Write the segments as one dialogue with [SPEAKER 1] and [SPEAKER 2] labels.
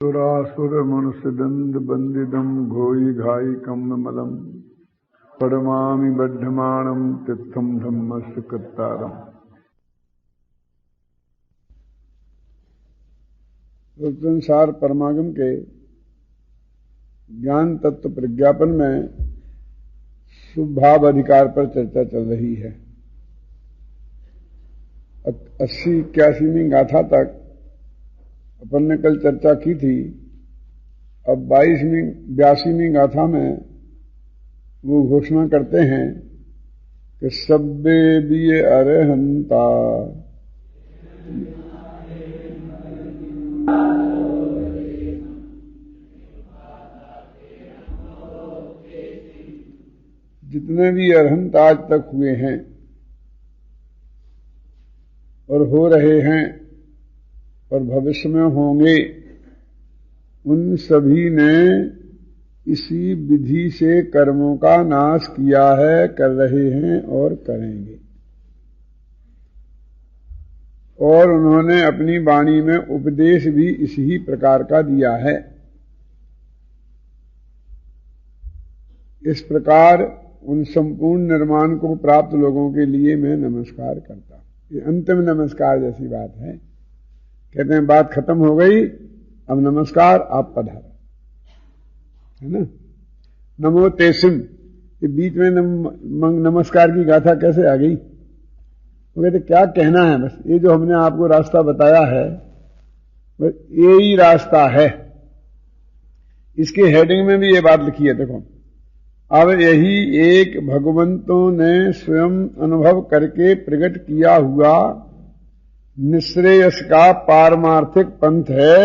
[SPEAKER 1] सुरासुर मनुष्य दंड बंदिदम घोई घाई कम मलम पड़मामि बद्धमाणम तिथम धम्मस्य कृत्तारम। संसार परमागम के ज्ञान तत्व प्रज्ञापन में शुभाव अधिकार पर चर्चा चल रही है। 80-81वीं गाथा तक अपन ने कल चर्चा की थी। अब 82वीं गाथा में वो घोषणा करते हैं कि सब्बे बिये अरहंता जितने भी अरहंत आज तक हुए हैं और हो रहे हैं और भविष्य में होंगे, उन सभी ने इसी विधि से कर्मों का नाश किया है, कर रहे हैं और करेंगे। और उन्होंने अपनी वाणी में उपदेश भी इसी प्रकार का दिया है। इस प्रकार उन संपूर्ण निर्माण को प्राप्त लोगों के लिए मैं नमस्कार करता हूं। ये अंतिम नमस्कार जैसी बात है। कहते हैं बात खत्म हो गई, अब नमस्कार, आप पधारो, है ना। नमो तेसिम, ये बीच में नमस्कार की गाथा कैसे आ गई? वो कहते क्या कहना है, बस ये जो हमने आपको रास्ता बताया है बस यही रास्ता है। इसके हेडिंग में भी ये बात लिखी है, देखो। अब यही एक भगवंतों ने स्वयं अनुभव करके प्रकट किया हुआ निश्रेयस का पारमार्थिक पंथ है।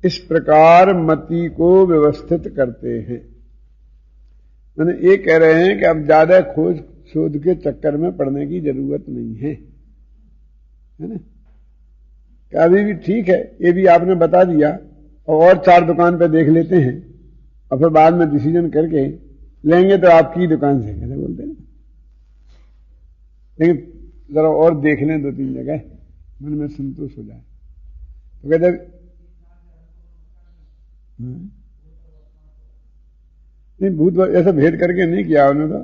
[SPEAKER 1] इस प्रकार मति को व्यवस्थित करते हैं। मैंने ये कह रहे हैं कि अब ज्यादा खोज शोध के चक्कर में पड़ने की जरूरत नहीं है, है ना। कि अभी भी ठीक है, ये भी आपने बता दिया और 4 दुकान पे देख लेते हैं और फिर बाद में डिसीजन करके लेंगे तो आपकी दुकान से, कैसे बोलते हैं। लेकिन जरा और देख लें 2-3 जगह, मन में संतोष हो जाए। तो कहते नहीं, भूत ऐसा भेद करके नहीं किया उन्होंने। तो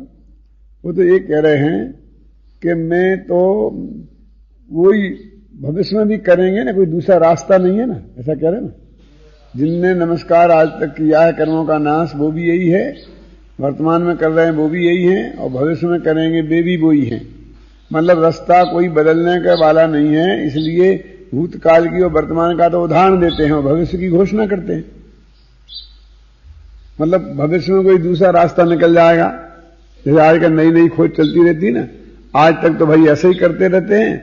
[SPEAKER 1] वो तो ये कह रहे हैं कि मैं तो वही भविष्य में भी करेंगे ना, कोई दूसरा रास्ता नहीं है ना, ऐसा कह रहे ना। जिनने नमस्कार आज तक किया है कर्मों का नाश, वो भी यही है। वर्तमान में कर रहे हैं वो भी यही है, और भविष्य में करेंगे वे भी वही हैं। मतलब रास्ता कोई बदलने का वाला नहीं है। इसलिए भूतकाल की और वर्तमान का तो उदाहरण देते हैं और भविष्य की घोषणा करते हैं। मतलब भविष्य में कोई दूसरा रास्ता निकल जाएगा। जैसे आजकल नई नई खोज चलती रहती है ना, आज तक तो भाई ऐसे ही करते रहते हैं,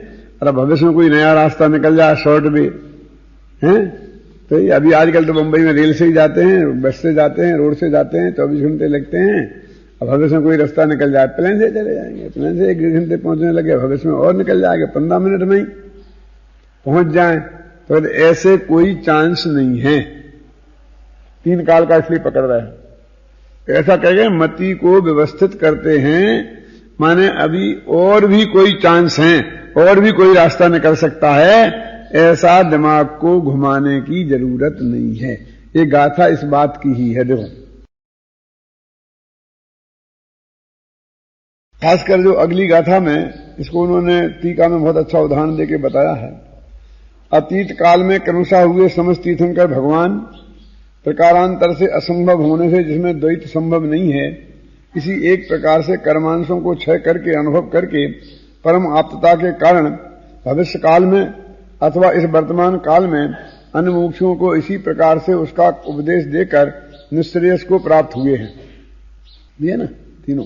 [SPEAKER 1] और भविष्य में कोई नया रास्ता निकल जाए, शॉर्ट वे हैं। तो अभी आजकल तो मुंबई में रेल से ही जाते हैं, बस से जाते हैं, रोड से जाते हैं, 24 घंटे लगते हैं। अब भविष्य में कोई रास्ता निकल जाए, प्लेन से चले जाएंगे, प्लेन से 1 घंटे पहुंचने लगे, भविष्य में और निकल जाएंगे, 15 मिनट में ही पहुंच जाए। तो ऐसे कोई चांस नहीं है। 3 काल का इसलिए पकड़ रहे हैं। ऐसा कहेंगे मति को व्यवस्थित करते हैं, माने अभी और भी कोई चांस है, और भी कोई रास्ता निकल सकता है, ऐसा दिमाग को घुमाने की जरूरत नहीं है। ये गाथा इस बात की ही है। देखो, खासकर जो अगली गाथा में, इसको उन्होंने टीका में बहुत अच्छा उदाहरण देके बताया है। अतीत काल में क्रमशः हुए समस्त तीर्थंकर भगवान प्रकारांतर से असंभव होने से, जिसमें द्वैत संभव नहीं है, किसी एक प्रकार से कर्मांशों को क्षय करके अनुभव करके परम आप्तता के कारण भविष्य काल में अथवा इस वर्तमान काल में अन्य मुमुक्षुओं को इसी प्रकार से उसका उपदेश देकर निश्रेयस को प्राप्त हुए हैं। ये ना तीनों।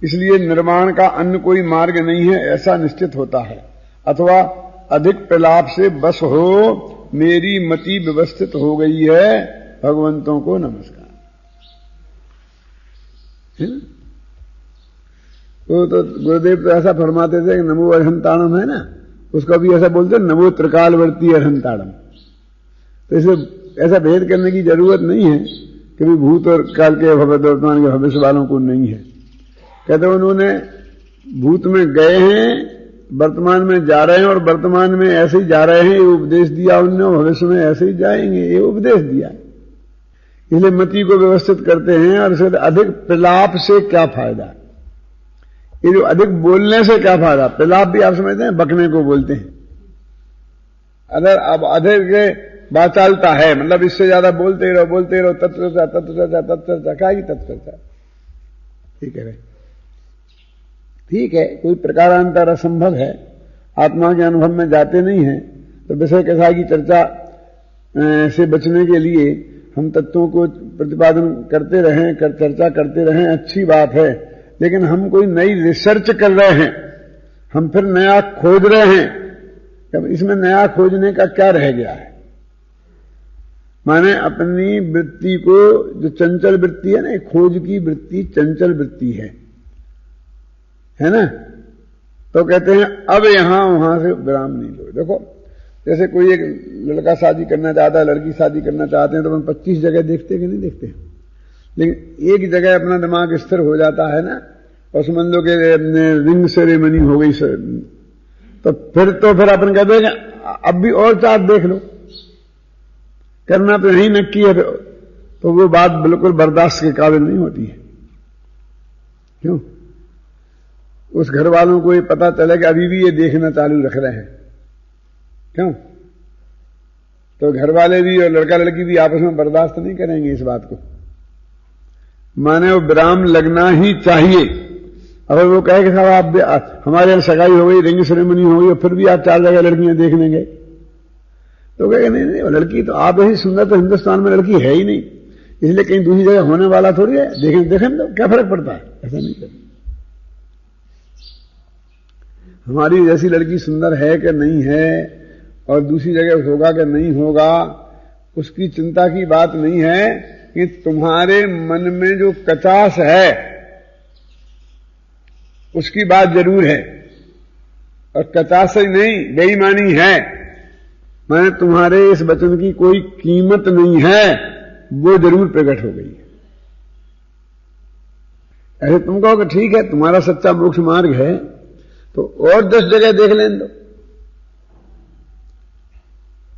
[SPEAKER 1] इसलिए निर्माण का अन्य कोई मार्ग नहीं है, ऐसा निश्चित होता है। अथवा अधिक प्रलाप से बस हो, मेरी मति व्यवस्थित हो गई है, भगवंतों को नमस्कार। तो गुरुदेव तो ऐसा फरमाते थे कि नमो अरहंताणम है ना, उसका भी ऐसा बोलते नमो त्रिकालवर्ती अरहंताणम। तो इसे ऐसा भेद करने की जरूरत नहीं है कि भी भूत और काल के वर्तमान के भविष्य वालों को नहीं है। कहते उन्होंने भूत में गए हैं वर्तमान में जा रहे हैं और वर्तमान में ऐसे ही जा रहे हैं, ये उपदेश दिया उनने, भविष्य में ऐसे ही जाएंगे, ये उपदेश दिया। इसलिए मति को व्यवस्थित करते हैं। और इससे अधिक प्रलाप से क्या फायदा, ये जो अधिक बोलने से क्या फायदा। प्रलाप भी आप समझते हैं, बकने को बोलते हैं। अगर अब अधिक वाचालता है, मतलब इससे ज्यादा बोलते रहो तत्वचर्चा क्या की तत्वचर्चा, ठीक है, कोई प्रकारांतर असंभव है, आत्मा के अनुभव में जाते नहीं है, तो विषय कथा की चर्चा से बचने के लिए हम तत्वों को प्रतिपादन करते रहें, चर्चा करते रहें, अच्छी बात है। लेकिन हम कोई नई रिसर्च कर रहे हैं, हम फिर नया खोज रहे हैं। अब इसमें नया खोजने का क्या रह गया है। माने अपनी वृत्ति को, जो चंचल वृत्ति है ना, खोज की वृत्ति चंचल वृत्ति है ना, तो कहते हैं अब यहां वहां से विराम नहीं लो। देखो जैसे कोई एक लड़का शादी करना चाहता है, लड़की शादी करना चाहते हैं, तो हम 25 जगह देखते कि नहीं देखते, लेकिन एक जगह अपना दिमाग स्थिर हो जाता है ना, और समझ लो कि रिंग सेरेमनी हो गई, तो फिर अपन कहते हैं अब भी और 4 देख लो, करना तो यही नक्की है, तो वो बात बिल्कुल बर्दाश्त के काबिल नहीं होती है। क्यों? उस घर वालों को ये पता चले कि अभी भी ये देखना चालू रख रहे हैं। क्यों? तो घर वाले भी और लड़का लड़की भी आपस में बर्दाश्त नहीं करेंगे इस बात को। माने वो विराम लगना ही चाहिए। अगर वो कहे कि साहब आप हमारे यहां सगाई हो गई, रिंग सेरेमनी हो गई, और फिर भी आप 4 जगह लड़कियां देख लेंगे, तो कहेगा नहीं, वो लड़की तो आप ऐसी सुंदर तो हिंदुस्तान में लड़की है ही नहीं, इसलिए कहीं दूसरी जगह होने वाला थोड़ी है, देखें तो क्या फर्क पड़ता है। ऐसा नहीं करना। हमारी जैसी लड़की सुंदर है कि नहीं है, और दूसरी जगह होगा कि नहीं होगा, उसकी चिंता की बात नहीं है। कि तुम्हारे मन में जो कचास है उसकी बात जरूर है, और कचास ही नहीं, बेईमानी है। मैंने तुम्हारे इस वचन की कोई कीमत नहीं है, वो जरूर प्रकट हो गई है। ऐसे तुम कहो कि ठीक है तुम्हारा सच्चा मोक्ष मार्ग है, तो और 10 जगह देख लें दो,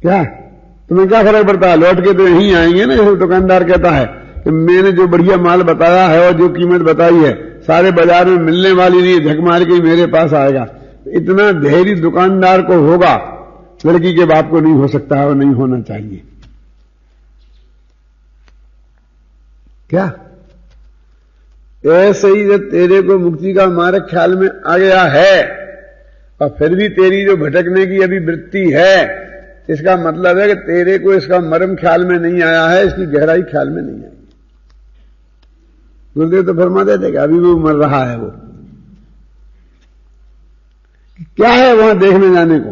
[SPEAKER 1] क्या तुम्हें क्या फर्क पड़ता है, लौट के तो यहीं आएंगे ना। जैसे दुकानदार कहता है कि मैंने जो बढ़िया माल बताया है और जो कीमत बताई है सारे बाजार में मिलने वाली नहीं, झक मार के मेरे पास आएगा। इतना धैर्य दुकानदार को होगा, लड़की के बाप को नहीं हो सकता है और नहीं होना चाहिए। क्या ऐसे ही जब तेरे को मुक्ति का मार्ग ख्याल में आ गया है, और फिर भी तेरी जो भटकने की अभी वृत्ति है, इसका मतलब है कि तेरे को इसका मर्म ख्याल में नहीं आया है, इसकी गहराई ख्याल में नहीं आई। गुरुदेव तो फरमा देते कि अभी वो मर रहा है। वो क्या है वहां देखने जाने को?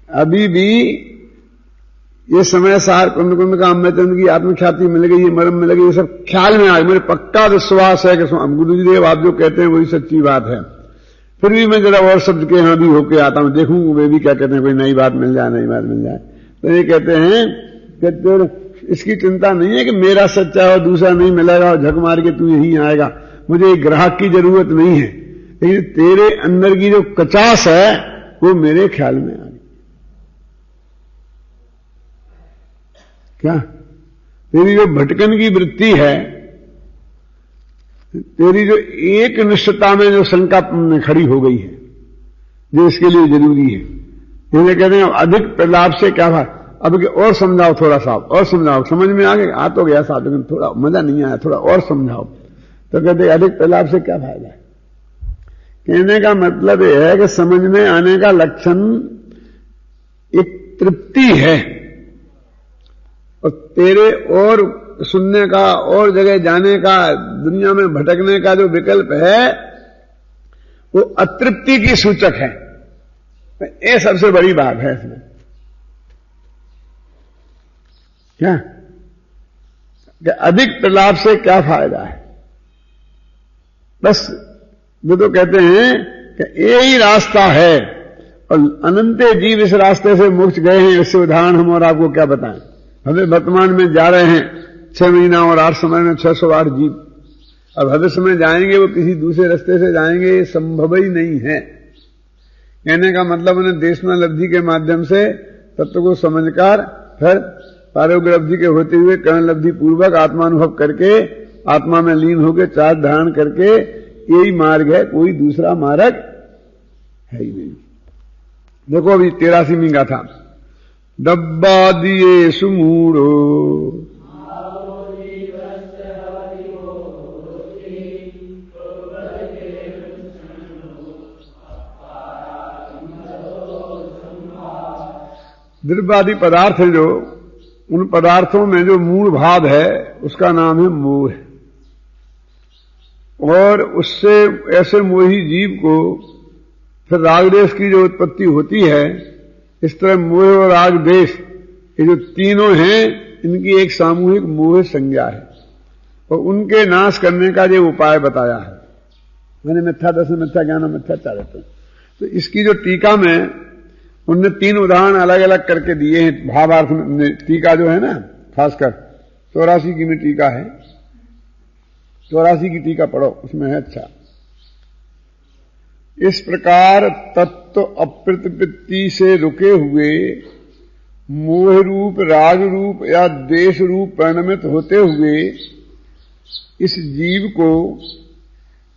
[SPEAKER 1] अभी भी ये समय सार कुंद कुंद का अम्बचंद की आत्मख्याति मिल गई, ये मर्म मिल गई, ये सब ख्याल में आए। मुझे पक्का विश्वास है कि गुरुदेव आप जो कहते हैं वही सच्ची बात है। फिर भी मैं जरा और शब्द के यहां भी होके आता हूं, देखूं वे भी क्या कहते हैं, कोई नई बात मिल जाए, नई बात मिल जाए। तो ये कहते हैं कि तेरे इसकी चिंता नहीं है कि मेरा सच्चा और दूसरा नहीं मिलेगा और झक मार के तू यहीं आएगा, मुझे एक ग्राहक की जरूरत नहीं है, लेकिन तेरे अंदर की जो कचास है वो मेरे ख्याल में आ गई। क्या तेरी जो भटकन की वृत्ति है, तेरी जो एक निष्ठता में जो शंका खड़ी हो गई है, जो इसके लिए जरूरी है, इसलिए कहते हैं अधिक प्रलाप से क्या बात। अब और समझाओ, थोड़ा सा और समझाओ, समझ में आ गया, आ तो गया साहब, लेकिन थोड़ा मजा नहीं आया, थोड़ा और समझाओ। तो कहते अधिक प्रलाप से क्या फायदा है। कहने का मतलब यह है कि समझ में आने का लक्षण एक तृप्ति है, और तेरे और सुनने का और जगह जाने का, दुनिया में भटकने का जो विकल्प है वो अतृप्ति की सूचक है। ये सबसे बड़ी बात है इसमें। क्या कि अधिक प्रलाप से क्या फायदा है। बस वो तो कहते हैं कि यही रास्ता है, और अनंत जीव इस रास्ते से मोक्ष गए हैं। इससे उदाहरण हम और आपको क्या बताएं। हमें वर्तमान में जा रहे हैं 6 महीना और 8 समय में 608 जीव, और भविष्य में जाएंगे वो किसी दूसरे रास्ते से जाएंगे, ये संभव ही नहीं है। कहने का मतलब उन्हें देशनालब्धि के माध्यम से तत्व को समझकर फिर पारोग्रब्धि के होते हुए करणलब्धि पूर्वक आत्मानुभव करके आत्मा में लीन होकर चार्ज धारण करके यही मार्ग है, कोई दूसरा मार्ग है ही नहीं। देखो अभी 83वीं गाथा। डब्बा दिए सुमूढ़ो द्रव्यादि पदार्थ जो, उन पदार्थों में जो मूल भाव है उसका नाम है मोह। और उससे ऐसे मोही जीव को फिर राग देश की जो उत्पत्ति होती है, इस तरह मोह और राग देश ये जो तीनों हैं इनकी एक सामूहिक मोह संज्ञा है और उनके नाश करने का जो उपाय बताया है। मैंने मिथ्या दर्शन, मिथ्या ज्ञान, मिथ्या चारित्र। तो इसकी जो टीका में उनने 3 उदाहरण अलग अलग करके दिए हैं भावार्थ में। टीका जो है ना, खासकर 84 की में टीका है, 84 की टीका पढ़ो, उसमें है। अच्छा, इस प्रकार तत्व अप्रतिपत्ति से रुके हुए मोह रूप, राग रूप या देश रूप परिणमित होते हुए इस जीव को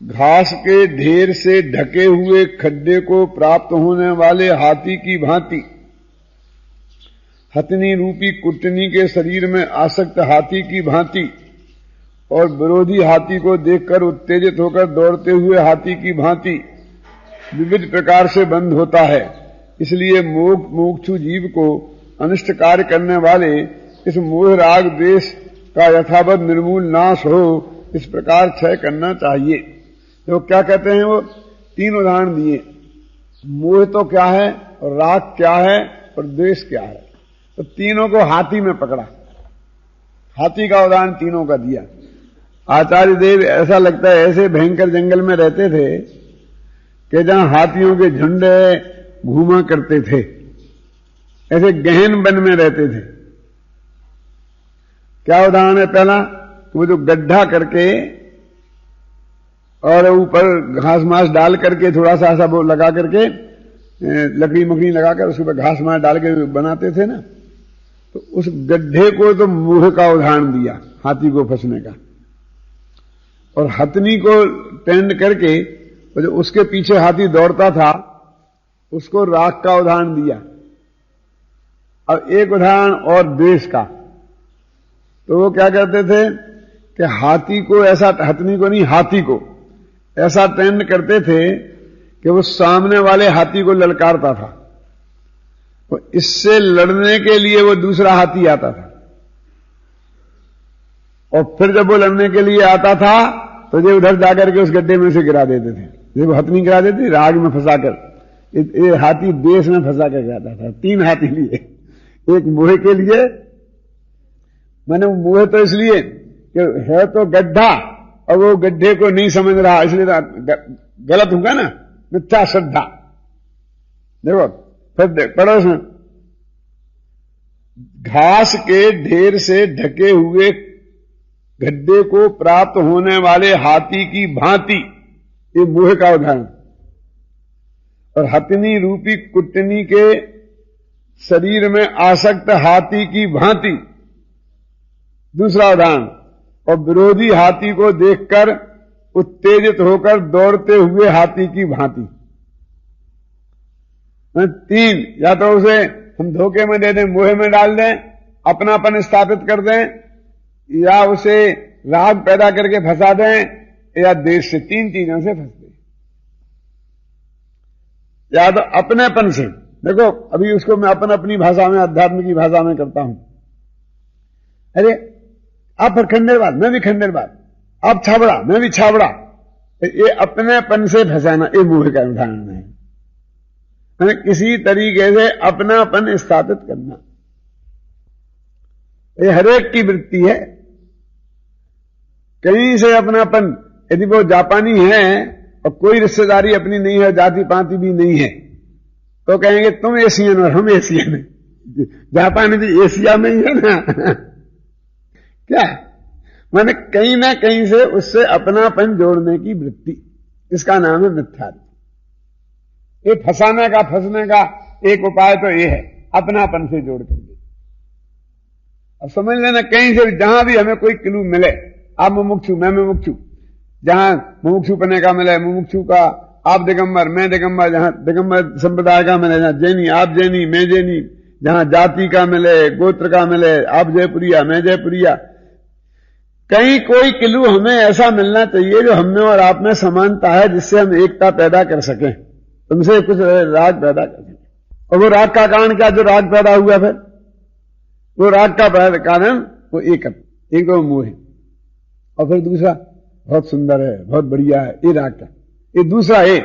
[SPEAKER 1] घास के ढेर से ढके हुए खड्डे को प्राप्त होने वाले हाथी की भांति, हथनी रूपी कुटनी के शरीर में आसक्त हाथी की भांति और विरोधी हाथी को देखकर उत्तेजित होकर दौड़ते हुए हाथी की भांति विविध प्रकार से बंद होता है। इसलिए मोक्षु जीव को अनिष्ट कार्य करने वाले इस मोह राग देश का यथावत निर्मूल नाश हो, इस प्रकार क्षय करना चाहिए। तो क्या कहते हैं वो 3 उदाहरण दिए। मोह तो क्या है और राग क्या है और द्वेष क्या है। तो तीनों को हाथी में पकड़ा, हाथी का उदाहरण तीनों का दिया। आचार्य देव ऐसा लगता है ऐसे भयंकर जंगल में रहते थे कि जहां हाथियों के झुंड घूमा करते थे, ऐसे गहन वन में रहते थे। क्या उदाहरण है? पहला, वो जो गड्ढा करके और ऊपर घास मास डाल करके थोड़ा सा ऐसा वो लगा करके लकड़ी मकड़ी लगाकर उसके ऊपर घास मास डाल के बनाते थे ना, तो उस गड्ढे को तो मोह का उदाहरण दिया, हाथी को फंसने का। और हथनी को टेंड करके जो उसके पीछे हाथी दौड़ता था उसको राग का उदाहरण दिया। अब एक उदाहरण और द्वेष का। तो वो क्या कहते थे कि हाथी को ऐसा, हथनी को नहीं हाथी को ऐसा ट्रेंड करते थे कि वो सामने वाले हाथी को ललकारता था, तो इससे लड़ने के लिए वो दूसरा हाथी आता था और फिर जब वो लड़ने के लिए आता था तो ये उधर जाकर के उस गड्ढे में से गिरा देते थे। ये वो हथनी गिरा देती, राग में फंसाकर। ये हाथी देश में फंसा कर गिराता था। 3 हाथी लिए, एक मोह के लिए, मैंने मोह तो इसलिए कि है तो गड्ढा और वो गड्ढे को नहीं समझ रहा, इसलिए गलत होगा ना, मिथ्या श्रद्धा। देखो फिर पढ़ो इसमें, घास के ढेर से ढके हुए गड्ढे को प्राप्त होने वाले हाथी की भांति, ये मोह का उदाहरण। और हथनी रूपी कुटनी के शरीर में आसक्त हाथी की भांति, दूसरा उदाहरण। और विरोधी हाथी को देखकर उत्तेजित होकर दौड़ते हुए हाथी की भांति। 3, या तो उसे हम धोखे में दे दें, मोह में डाल दें, अपनापन स्थापित कर दें, या उसे राग पैदा करके फंसा दें, या देश से। 3 चीजों से फंस गए। या तो अपनेपन से, देखो अभी उसको मैं अपनी भाषा में, अध्यात्म की भाषा में करता हूं। अरे आप फिर खंडेरवाद, मैं भी खंडेरवाद, आप छाबड़ा, मैं भी छाबड़ा। ये अपनेपन से फंसाना, ये मोह का उदाहरण है। किसी तरीके से अपनापन स्थापित करना, ये हरेक की वृत्ति है। कहीं से अपनापन, यदि वो जापानी है और कोई रिश्तेदारी अपनी नहीं है, जाति पाति भी नहीं है, तो कहेंगे तुम एशियन और हम एशियन हैं। जापानी भी एशिया में ही है ना। क्या मैंने कहीं ना कहीं से उससे अपनापन जोड़ने की वृत्ति, इसका नाम है मिथ्यात्व। ये फंसने का एक उपाय तो ये है, अपनापन से जोड़ करके। अब समझ लेना, कहीं से जहां भी हमें कोई क्लू मिले, आप मुमुक्षु मैं मुमुक्षु, जहां मुमुक्षु पने का मिले मुमुक्षु का, आप दिगंबर मैं दिगंबर, जहां दिगंबर संप्रदाय का मिले, जहां जैनी आप जैनी मैं जैनी, जहां जाति का मिले गोत्र का मिले, आप जयपुरिया मैं जयपुरिया, कहीं कोई क्लू हमें ऐसा मिलना चाहिए जो हमें और आप में समानता है, जिससे हम एकता पैदा कर सकें, तुमसे कुछ राग पैदा कर सकें। और वो राग का कारण क्या, जो राग पैदा हुआ, फिर वो राग का कारण वो एक तो मोह है, और फिर दूसरा बहुत सुंदर है बहुत बढ़िया है, ये राग का, ये दूसरा है।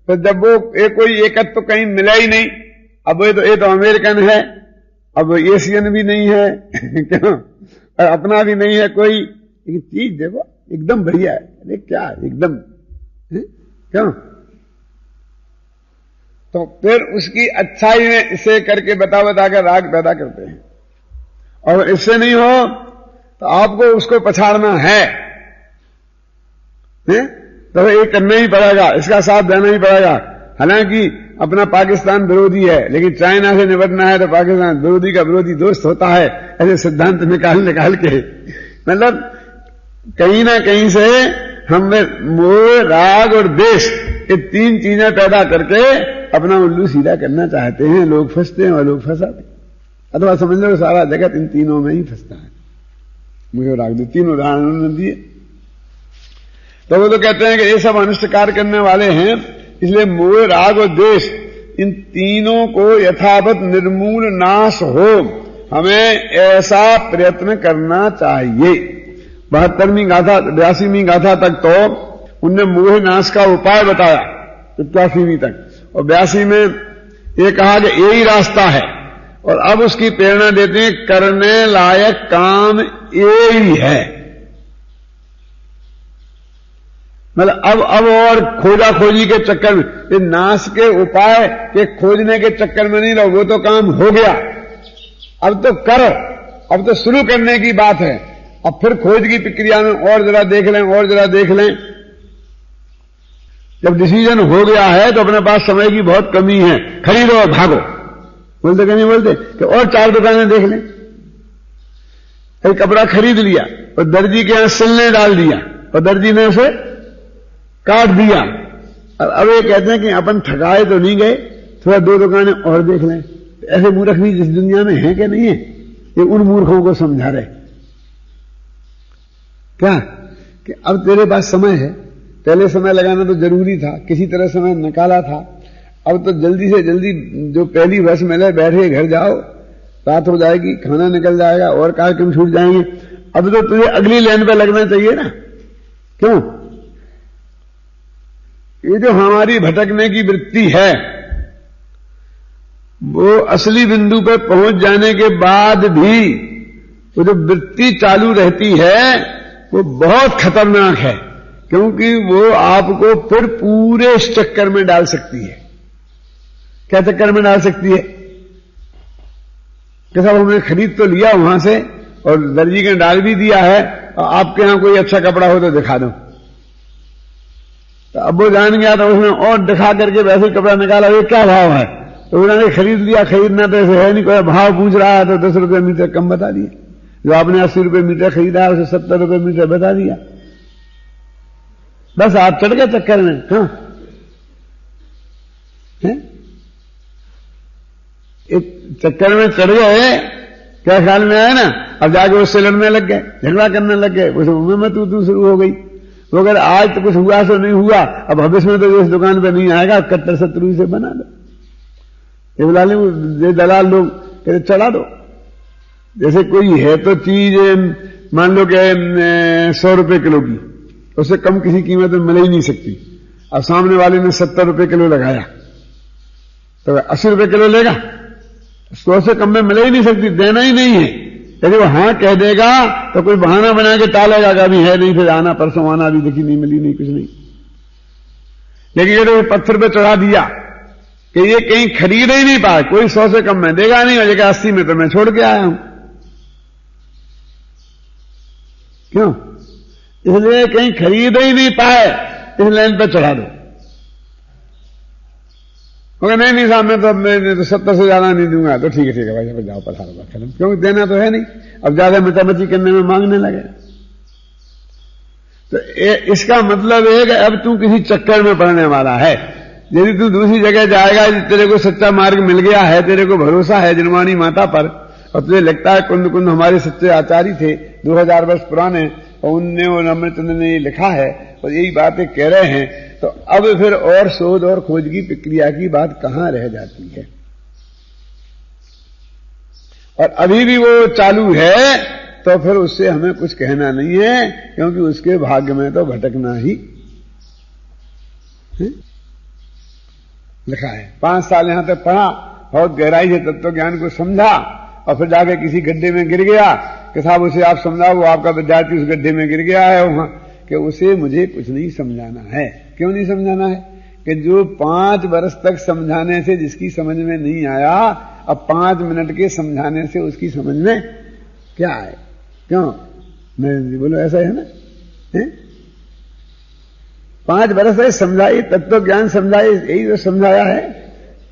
[SPEAKER 1] तो जब वो कोई एकत्व तो कहीं मिला ही नहीं, अब ये तो अमेरिकन है, अब एशियन भी नहीं है क्यों, अपना भी नहीं है कोई, एक चीज देखो एकदम बढ़िया है, अरे क्या एकदम क्यों, तो फिर उसकी अच्छाई में इसे करके बता कर राग पैदा करते हैं। और इससे नहीं हो तो आपको उसको पछाड़ना है तो ये करना ही पड़ेगा, इसका साथ देना ही पड़ेगा। हालांकि अपना पाकिस्तान विरोधी है, लेकिन चाइना से निपटना है तो पाकिस्तान विरोधी का विरोधी दोस्त होता है, ऐसे सिद्धांत निकाल के, मतलब कहीं ना कहीं से हमें मोह राग और देश, ये तीन चीजें पैदा करके अपना उल्लू सीधा करना चाहते हैं। लोग फंसते हैं और लोग फंसाते हैं, अथवा समझ लो सारा जगत इन तीनों में ही फंसता है। मुझे राग दो, तीन उदाहरण उन्होंने दिए, तो वो तो कहते हैं कि ये सब अनिष्ट कार्य करने वाले हैं, इसलिए मोह राग और द्वेष इन तीनों को यथावत निर्मूल नाश हो, हमें ऐसा प्रयत्न करना चाहिए। 72वीं गाथा 82वीं गाथा तक तो उनने मोह नाश का उपाय बताया 81वीं तक, और 82 में ये कहा कि यही रास्ता है, और अब उसकी प्रेरणा देते हैं करने लायक काम यही है। मतलब अब और खोजा खोजी के चक्कर में, ये नाश के उपाय के खोजने के चक्कर में नहीं रहो, वो तो काम हो गया, अब तो करो, अब तो शुरू करने की बात है। अब फिर खोज की प्रक्रिया में और जरा देख लें और जरा देख लें, जब डिसीजन हो गया है तो अपने पास समय की बहुत कमी है, खरीदो और भागो, बोलते कि नहीं बोलते कि और 4 दुकानें देख लें। एक कपड़ा खरीद लिया और दर्जी के यहां सिलने डाल दिया और दर्जी ने उसे काट दिया, अब ये कहते हैं कि अपन ठगाए तो नहीं गए, थोड़ा 2 दुकानें और देख लें। ऐसे मूर्ख भी इस दुनिया में है कि नहीं है, ये उन मूर्खों को समझा रहे क्या कि अब तेरे पास समय है, पहले समय लगाना तो जरूरी था, किसी तरह समय निकाला था, अब तो जल्दी से जल्दी जो पहली बस मिले बैठे घर जाओ, रात हो जाएगी, खाना निकल जाएगा और कार्यक्रम छूट जाएंगे। अब तो तुझे अगली लाइन पे लगना चाहिए ना, क्यों? ये जो हमारी भटकने की वृत्ति है, वो असली बिंदु पर पहुंच जाने के बाद भी वो जो वृत्ति चालू रहती है वो बहुत खतरनाक है, क्योंकि वो आपको फिर पूरे इस चक्कर में डाल सकती है। क्या चक्कर में डाल सकती है कि साहब हमने खरीद तो लिया वहां से और दर्जी ने डाल भी दिया है, और आपके यहां कोई अच्छा कपड़ा हो तो दिखा दो, तो अब वो जान गया तो उसने और दिखा करके वैसे ही कपड़ा निकाला, ये क्या भाव है, तो उन्होंने खरीद लिया। खरीदना तो ऐसे है नहीं, कोई भाव पूछ रहा है तो 10 रुपये मीटर कम बता दिए, जो आपने 80 रुपये मीटर खरीदा है उसे 70 रुपये मीटर बता दिया, बस आप चढ़ गए चक्कर में। हाँ एक चक्कर में चढ़ गए, क्या ख्याल में आया ना, अब जाके उससे लड़ने लग गए, झगड़ा करने लग गए, उसे में तू शुरू हो गई। वो अगर आज तो कुछ हुआ सो नहीं हुआ, अब भविष्य में तो इस दुकान पे नहीं आएगा, कट्टर शत्रु से बना दो। ये दलाल लोग कहते चढ़ा दो, जैसे कोई है तो चीज मान लो कि 100 रुपए किलो की, उससे कम किसी कीमत में मिल ही नहीं सकती। अब सामने वाले ने 70 रुपए किलो लगाया तो 80 रुपए किलो लेगा, 100 से कम में मिल ही नहीं सकती, देना ही नहीं है। यदि वो हाँ कह देगा तो कोई बहाना बना के टालेगा, कभी है नहीं, फिर आना परसों आना, अभी देखी नहीं मिली नहीं कुछ नहीं। लेकिन ये तो पत्थर पे चढ़ा दिया कि ये कहीं खरीद ही नहीं पाए, कोई 100 से कम में देगा नहीं, और जगह 80 में तो मैं छोड़ के आया हूं। क्यों? इसलिए कहीं खरीद ही नहीं पाए, इस लाइन पर चढ़ा दो। नहीं साहब मैं तो 70 से ज्यादा नहीं दूंगा। तो ठीक है भाई साहब, जाओ पधारो खत्म। क्योंकि देना तो है नहीं, अब ज्यादा मचामची करने में मांगने लगे। तो इसका मतलब है कि अब तू किसी चक्कर में पड़ने वाला है। यदि तू दूसरी जगह जाएगा, तेरे को सच्चा मार्ग मिल गया है, तेरे को भरोसा है जिनवाणी माता पर, और तुझे लगता है कुंद कुंद हमारे सच्चे आचार्य थे 2000 वर्ष पुराने, और उनने और अमृतचंद्र ने ये लिखा है और यही बातें कह रहे हैं, तो अब फिर और शोध और खोज की प्रक्रिया की बात कहां रह जाती है? और अभी भी वो चालू है, तो फिर उससे हमें कुछ कहना नहीं है, क्योंकि उसके भाग्य में तो भटकना ही है? लिखा है। 5 साल यहां तक पढ़ा, बहुत गहराई से तत्व ज्ञान को समझा, और फिर जाके किसी गड्ढे में गिर गया कि साहब उसे आप समझाओ, वो आपका विद्यार्थी उस गड्ढे में गिर गया है वहां, कि उसे मुझे कुछ नहीं समझाना है। क्यों नहीं समझाना है? कि जो 5 वर्ष तक समझाने से जिसकी समझ में नहीं आया, अब 5 मिनट के समझाने से उसकी समझ में क्या आए? क्यों? मैं बोलो ऐसा है ना? 5 वर्ष से समझाई, तत्व ज्ञान समझाई, यही तो समझाया है।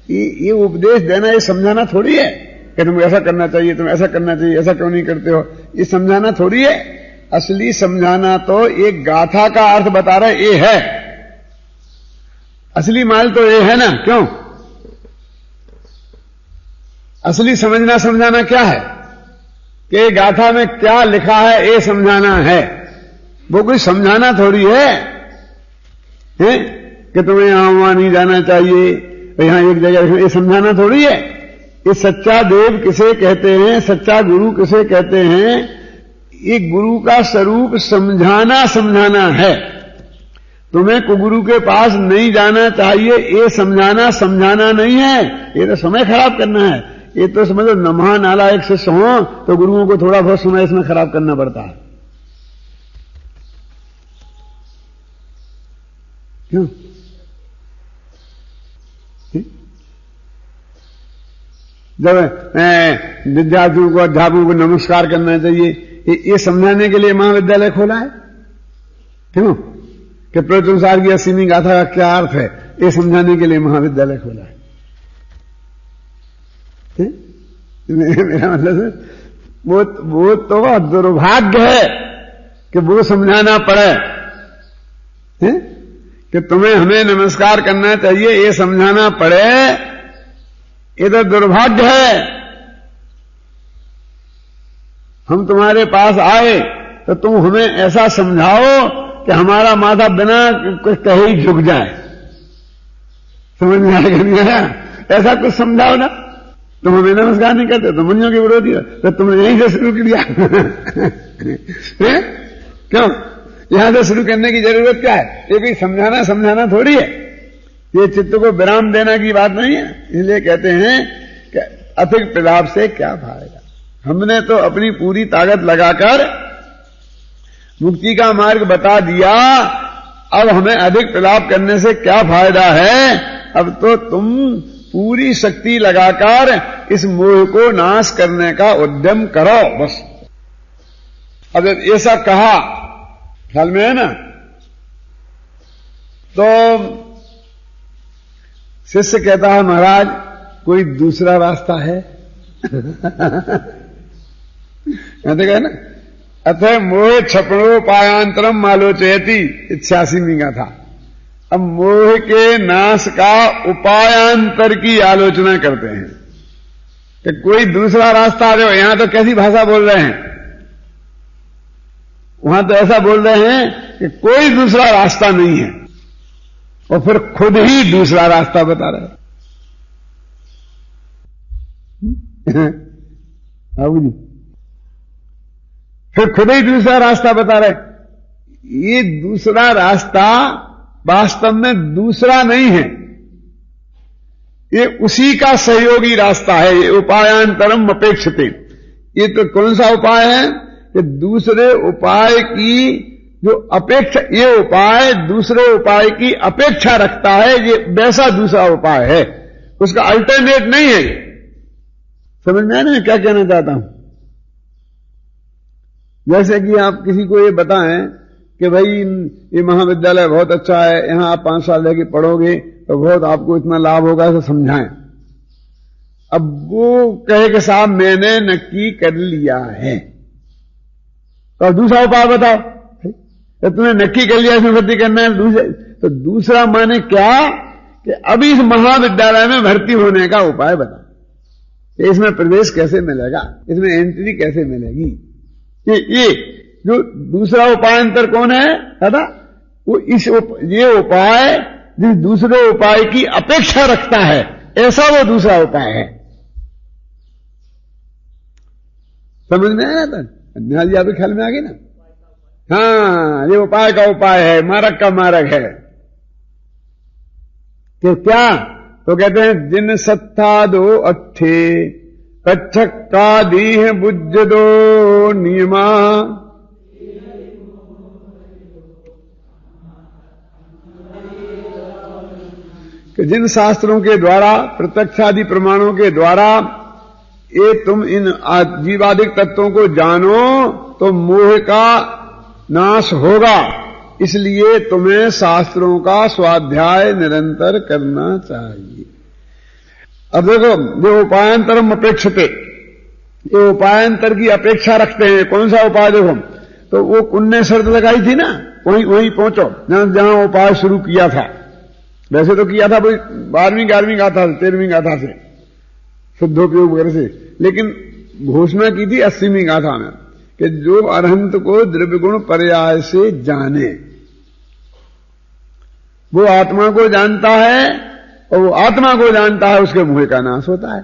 [SPEAKER 1] ये उपदेश देना, ये समझाना थोड़ी है कि तुम ऐसा करना चाहिए, तुम ऐसा करना चाहिए, ऐसा क्यों नहीं करते हो, ये समझाना थोड़ी है। असली समझाना तो एक गाथा का अर्थ बता रहा है, ये है असली माल, तो ये है ना। क्यों? असली समझना समझाना क्या है कि गाथा में क्या लिखा है, ये समझाना है। वो कोई समझाना थोड़ी है कि तुम्हें यहां वहां नहीं जाना चाहिए, यहां एक जगह, ये समझाना थोड़ी है। ये सच्चा देव किसे कहते हैं, सच्चा गुरु किसे कहते हैं? ये गुरु का स्वरूप समझाना समझाना है। तुम्हें गुरु के पास नहीं जाना चाहिए, ये समझाना समझाना नहीं है। ये तो समय खराब करना है। ये तो समझो नमहा नालायक शिष्य हो तो गुरुओं को थोड़ा बहुत समय इसमें खराब करना पड़ता है। क्यों? जब विद्यार्थियों को, अध्यापकों को नमस्कार करना चाहिए, ये समझाने के लिए महाविद्यालय खोला है। क्यों? कि प्रवचनसार की 80वीं गाथा का क्या अर्थ है, ये समझाने के लिए महाविद्यालय खोला है। मेरा मतलब वो तो दुर्भाग्य है कि वो समझाना पड़े कि तुम्हें हमें नमस्कार करना चाहिए, ये समझाना पड़े। ये तो दुर्भाग्य है। हम तुम्हारे पास आए तो तुम हमें ऐसा समझाओ कि हमारा माथा बिना कुछ कहे ही झुक जाए। समझ में आएगा नहीं आया? ऐसा कुछ समझाओ ना। तुम हमें नमस्कार नहीं करते, तुम मुनियों के विरोधी हो, तो तुमने यहीं से शुरू किया। क्यों? यहां से शुरू करने की जरूरत क्या है? ये कोई समझाना थोड़ी है। ये चित्त को विराम देना की बात नहीं है। इसलिए कहते हैं कि अधिक प्रलाप से क्या फायदा। हमने तो अपनी पूरी ताकत लगाकर मुक्ति का मार्ग बता दिया, अब हमें अधिक प्रलाप करने से क्या फायदा है? अब तो तुम पूरी शक्ति लगाकर इस मोह को नाश करने का उद्यम करो बस। अब ऐसा कहा, ख्याल में है ना? तो शिष्य कहता है, महाराज कोई दूसरा रास्ता है? कहते गए ना, अतः मोह क्षपणोपायांतरम मालोचयति, 86वीं गाथा। अब मोह के नाश का उपायांतर की आलोचना करते हैं कि कोई दूसरा रास्ता आ जाओ। यहां तो कैसी भाषा बोल रहे हैं, वहां तो ऐसा बोल रहे हैं कि कोई दूसरा रास्ता नहीं है, और फिर खुद ही दूसरा रास्ता बता रहे हैं। जी, फिर खुद ही दूसरा रास्ता बता रहे। ये दूसरा रास्ता वास्तव में दूसरा नहीं है, ये उसी का सहयोगी रास्ता है। ये उपायांतरम अपेक्षते। ये तो कौन सा उपाय है? कि दूसरे उपाय की जो अपेक्षा, ये उपाय दूसरे उपाय की अपेक्षा रखता है, ये वैसा दूसरा उपाय है, उसका अल्टरनेट नहीं है। समझ में आया ना क्या कहना चाहता हूं? जैसे कि आप किसी को ये बताएं कि भाई ये महाविद्यालय बहुत अच्छा है, यहां आप 5 साल रह के पढ़ोगे तो बहुत आपको इतना लाभ होगा, ऐसा समझाएं। अब वो कहे कि साहब मैंने नक्की कर लिया है, तो दूसरा उपाय बताओ। तो तुमने नक्की कर लिया इसमें भर्ती करना है, तो दूसरा माने क्या कि अभी इस महाविद्यालय में भर्ती होने का उपाय बता, इसमें प्रवेश कैसे मिलेगा, इसमें एंट्री कैसे मिलेगी। ये जो दूसरा उपायांतर कौन है दादा, वो ये उपाय जिस दूसरे उपाय की अपेक्षा रखता है, ऐसा वो दूसरा उपाय है। समझ में आया था? जी आपके ख्याल में आ गई ना? हाँ, ये उपाय का उपाय है, मारक का मारक है। कि क्या? तो कहते हैं जिन सत्ता दो अट्ठे कच्छक का दी है बुझ दो नियमा। कि जिन शास्त्रों के द्वारा, प्रत्यक्षादि प्रमाणों के द्वारा ये तुम इन जीवादिक तत्वों को जानो तो मोह का नाश होगा, इसलिए तुम्हें शास्त्रों का स्वाध्याय निरंतर करना चाहिए। अब देखो, जो उपायांतरम अपेक्षते, ये उपायांतर की अपेक्षा रखते हैं। कौन सा उपाय? देखो, तो वो पुण्य शर्त लगाई थी ना, वहीं पहुंचो जहां उपाय शुरू किया था। वैसे तो किया था 12वीं 11वीं गाथा से, 13वीं गाथा से, शुद्धोपयोग वगैरह से, लेकिन घोषणा की थी 80वीं गाथा में कि जो अरहंत को द्रव्य गुण पर्याय से जाने, वो आत्मा को जानता है, और वो आत्मा को जानता है, उसके मोह का नाश होता है।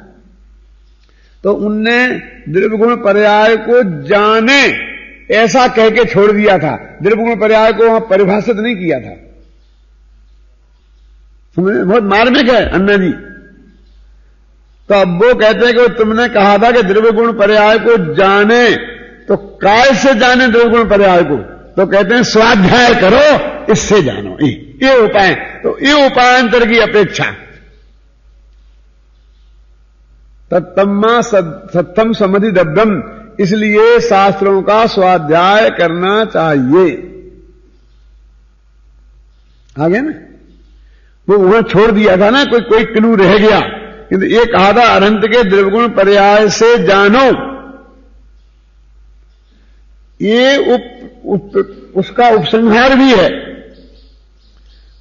[SPEAKER 1] तो उनने द्रव्य गुण पर्याय को जाने ऐसा कह के छोड़ दिया था, द्रव्य गुण पर्याय को वहां परिभाषित नहीं किया था। समझे? बहुत मार्मिक है अन्ना जी। तो अब वो कहते हैं कि तुमने कहा था कि द्रव्य गुण पर्याय को जाने, तो काय से जाने द्रव्य गुण पर्याय को? तो कहते हैं स्वाध्याय करो, इससे जानो। ये उपाय, तो ये उपायांतर की अपेक्षा। तत्तम्मा सत्तम समधि दब्दम, इसलिए शास्त्रों का स्वाध्याय करना चाहिए। आ गया ना? वो वहां छोड़ दिया था ना, कोई क्लू रह गया, किंतु ये कहा था अनंत के द्रव्यगुण पर्याय से जानो। ये उसका उपसंहार भी है,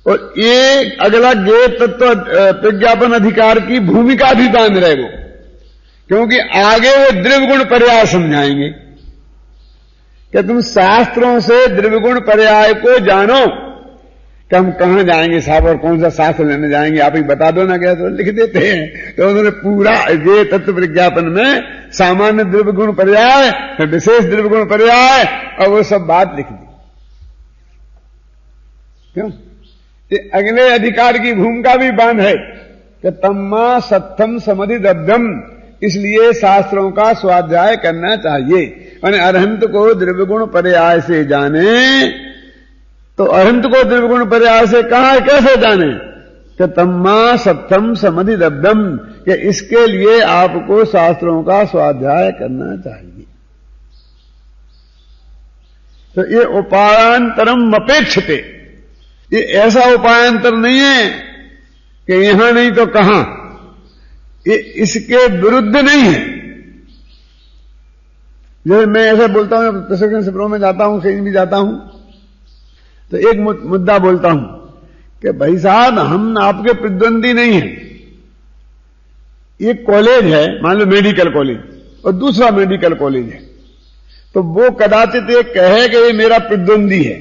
[SPEAKER 1] और ये अगला ज्ञेय तत्व प्रज्ञापन अधिकार की भूमिका भी बांध रहे वो, क्योंकि आगे वो द्रव्यगुण पर्याय समझाएंगे कि तुम शास्त्रों से द्रव्यगुण पर्याय को जानो। कि हम कहां जाएंगे साहब, और कौन सा शास्त्र लेने जाएंगे, आप ही बता दो ना, क्या तो लिख देते हैं। तो उन्होंने पूरा ये तत्व विज्ञापन में सामान्य द्रव्य गुण पर्याय, विशेष द्रव्य गुण पर्याय, और वो सब बात लिख दी। क्यों? ये अगले अधिकार की भूमिका भी बांध है कि तम्मा सत्थम समधि दब्धम, इसलिए शास्त्रों का स्वाध्याय करना चाहिए। माने अरहंत को द्रव्य गुण पर्याय से जाने, तो अरहंत को द्रव्य गुण पर्याय से कहा कैसे जाने? कि तम्मा सत्थम समधि दब्धम, कि इसके लिए आपको शास्त्रों का स्वाध्याय करना चाहिए। तो ये उपायांतरम अपेक्षते, ये ऐसा उपायांतर नहीं है कि यहां नहीं तो कहां, ये इसके विरुद्ध नहीं है। जैसे मैं ऐसा बोलता हूं, प्रशिक्षण शिविरों में जाता हूं, कहीं भी जाता हूं, तो एक मुद्दा बोलता हूं कि भाई साहब हम आपके प्रतिद्वंदी नहीं हैं। एक कॉलेज है, मान लो मेडिकल कॉलेज, और दूसरा मेडिकल कॉलेज है, तो वो कदाचित ये कहे कि ये मेरा प्रतिद्वंदी है,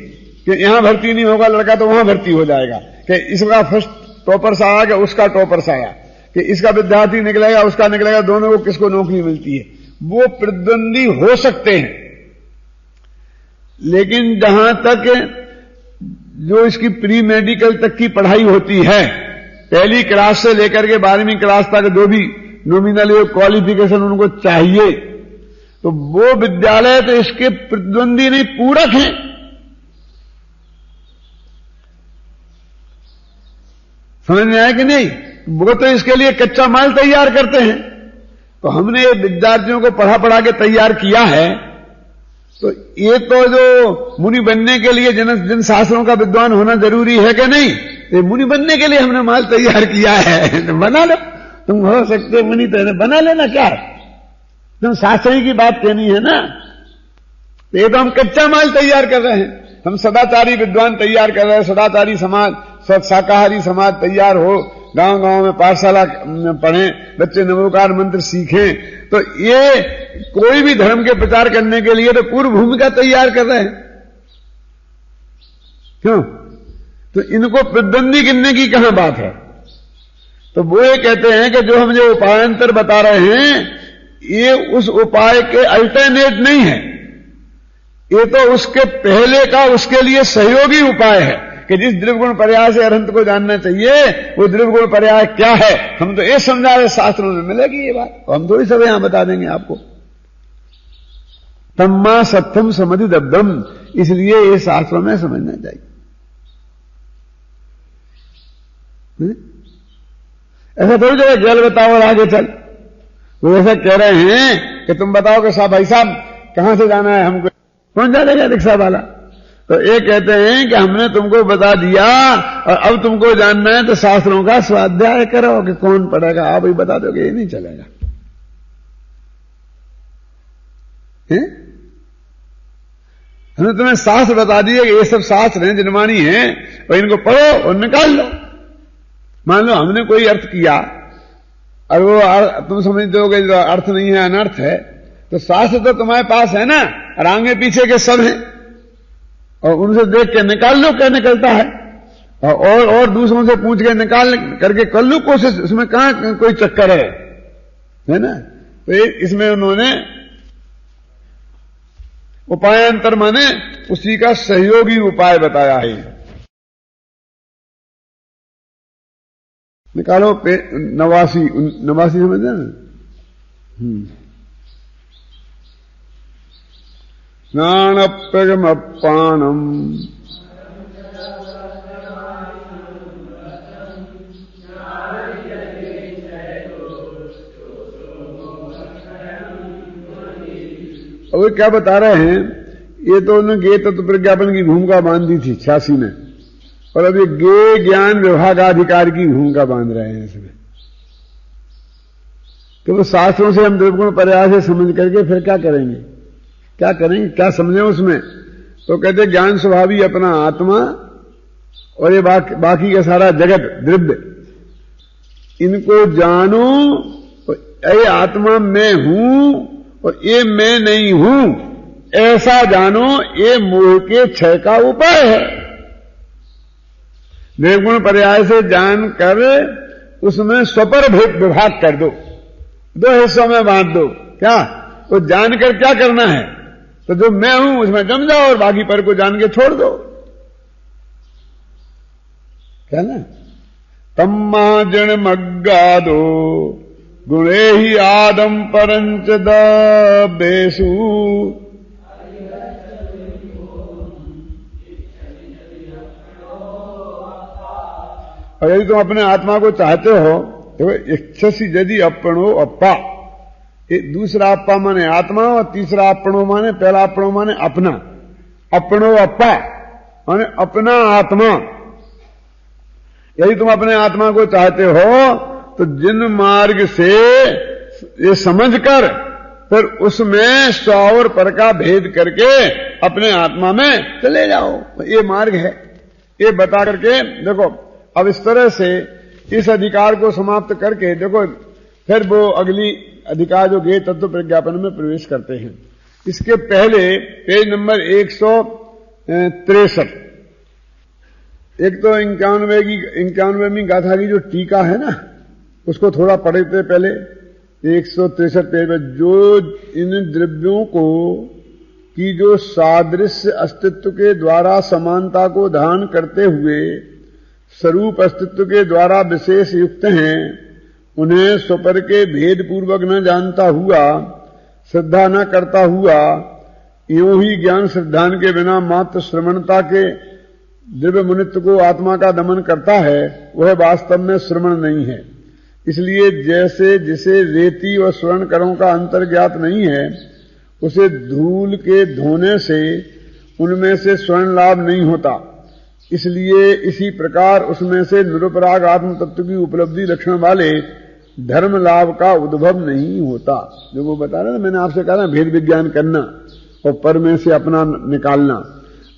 [SPEAKER 1] कि यहां भर्ती नहीं होगा लड़का तो वहां भर्ती हो जाएगा, कि इसका फर्स्ट टॉपर्स आया कि उसका टॉपर्स आया, कि इसका विद्यार्थी निकलेगा उसका निकलेगा, दोनों को किसको नौकरी मिलती है। वो प्रतिद्वंदी हो सकते हैं, लेकिन जहां तक जो इसकी प्री मेडिकल तक की पढ़ाई होती है, पहली क्लास से लेकर के 12वीं क्लास तक जो भी नॉमिनल क्वालिफिकेशन उनको चाहिए, तो वो विद्यालय तो इसके प्रतिद्वंदी नहीं, पूरक हैं। समझ में आया कि नहीं? वो तो इसके लिए कच्चा माल तैयार करते हैं। तो हमने विद्यार्थियों को पढ़ा के तैयार किया है, तो ये तो जो मुनि बनने के लिए जिन शास्त्रों का विद्वान होना जरूरी है कि नहीं, ये मुनि बनने के लिए हमने माल तैयार किया है, तो बना लो। तुम हो सकते मुनि, तो बना लेना, क्या तुम शास्त्री की बात कहनी है ना। तो ये तो हम कच्चा माल तैयार कर रहे हैं, हम सदाचारी विद्वान तैयार कर रहे हैं, सदाचारी समाज, शाकाहारी समाज तैयार हो, गांव गांव में पाठशाला पढ़ें, बच्चे नवोकार मंत्र सीखें। तो ये कोई भी धर्म के प्रचार करने के लिए तो पूर्व भूमिका तैयार कर रहे हैं। क्यों? तो इनको प्रतिद्वंदी गिनने की कहां बात है। तो वो ये कहते हैं कि जो हम जो उपायांतर बता रहे हैं, ये उस उपाय के अल्टरनेट नहीं है, ये तो उसके पहले का उसके लिए सहयोगी उपाय है कि जिस द्रव्यगुण पर्याय से अरहंत को जानना चाहिए, वो द्रव्यगुण पर्याय क्या है, हम तो ये समझा रहे, शास्त्रों में मिलेगी ये बात, हम थोड़ी सब यहां बता देंगे आपको। तम्मा सत्यम समधि दब्दम, इसलिए ये शास्त्रों में समझना चाहिए। ऐसा थोड़ी जगह जल बताओ और आगे चल। वो ऐसा कह रहे हैं कि तुम बताओ कि साहब भाई साहब कहां से जाना है हमको, कौन जानेगा रिक्शा वाला। तो ये कहते हैं कि हमने तुमको बता दिया और अब तुमको जानना है तो शास्त्रों का स्वाध्याय करो कि कौन पढ़ेगा। आप ही बता दोगे, ये नहीं चलेगा। हमने तुम्हें शास्त्र बता दिए कि ये सब शास्त्र हैं, जिनवाणी हैं, और इनको पढ़ो और निकाल लो। मान लो हमने कोई अर्थ किया और वो तुम समझते हो कि जो अर्थ नहीं है अनर्थ है, तो शास्त्र तो तुम्हारे पास है ना, और आगे पीछे के सब हैं, और उनसे देख के निकाल लो क्या निकलता है, और दूसरों से पूछ के निकाल करके कर लो कोशिश, उसमें कहां कोई चक्कर है ना। तो इसमें उन्होंने उपायांतर माने उसी का सहयोगी उपाय बताया है। निकालो 89 समझे ना। स्नानप्रगमपाणम और क्या बता रहे हैं, ये तो उन्होंने गे तत्व प्रज्ञापन की भूमिका बांधी थी 86 में, और अब ये गे ज्ञान विभागाधिकारी की भूमिका बांध रहे हैं इसमें। तो वो शास्त्रों से हम द्रव्यगुण पर्याय से समझ करके फिर क्या करेंगे, क्या समझें उसमें। तो कहते ज्ञान स्वभावी अपना आत्मा और ये बाकी का सारा जगत द्रव्य, इनको जानो, ये आत्मा मैं हूं और ये मैं नहीं हूं, ऐसा जानो, ये मोह के क्षय का उपाय है। निर्गुण पर्याय से जानकर उसमें स्वपर विभाग कर दो, 2 हिस्सों में बांट दो। क्या वो जानकर क्या करना है, तो जो मैं हूं उसमें जम जाओ और बाकी पर को जान के छोड़ दो। क्या ना, तम्मा जन मग्गादो गुणे ही आदम परंच देशु। और यदि तुम अपने आत्मा को चाहते हो तो इच्छसी यदि अपनो अप्पा, दूसरा अप्पा माने आत्मा और तीसरा अपनो माने, पहला अपनो माने अपना, अपनो अप्पा माने अपना आत्मा। यदि तुम अपने आत्मा को चाहते हो तो जिन मार्ग से ये समझकर फिर उसमें स्व और पर का भेद करके अपने आत्मा में चले जाओ, ये मार्ग है। ये बता करके देखो, अब इस तरह से इस अधिकार को समाप्त करके देखो, फिर वो अगली अधिकार जो गे तत्व प्रज्ञापन में प्रवेश करते हैं। इसके पहले पेज नंबर 163, एक तो 91वीं गाथा की जो टीका है ना, उसको थोड़ा पढ़े थे पहले। 163 पेज में जो इन द्रव्यों को की जो सादृश्य अस्तित्व के द्वारा समानता को धारण करते हुए स्वरूप अस्तित्व के द्वारा विशेष युक्त हैं, उन्हें स्वपर के भेद पूर्वक न जानता हुआ, श्रद्धा न करता हुआ, यूं ही ज्ञान श्रद्धान के बिना मात्र श्रवणता के द्रव्य मुनित्व को आत्मा का दमन करता है, वह वास्तव में श्रवण नहीं है। इसलिए जैसे जिसे रेती और स्वर्ण करों का अंतर ज्ञात नहीं है, उसे धूल के धोने से उनमें से स्वर्ण लाभ नहीं होता। इसलिए इसी प्रकार उसमें से निरुपराग आत्म तत्व की उपलब्धि लक्षण वाले धर्म लाभ का उद्भव नहीं होता। जो वो बता रहे ना, मैंने आपसे कहा ना भेद विज्ञान करना और पर में से अपना निकालना,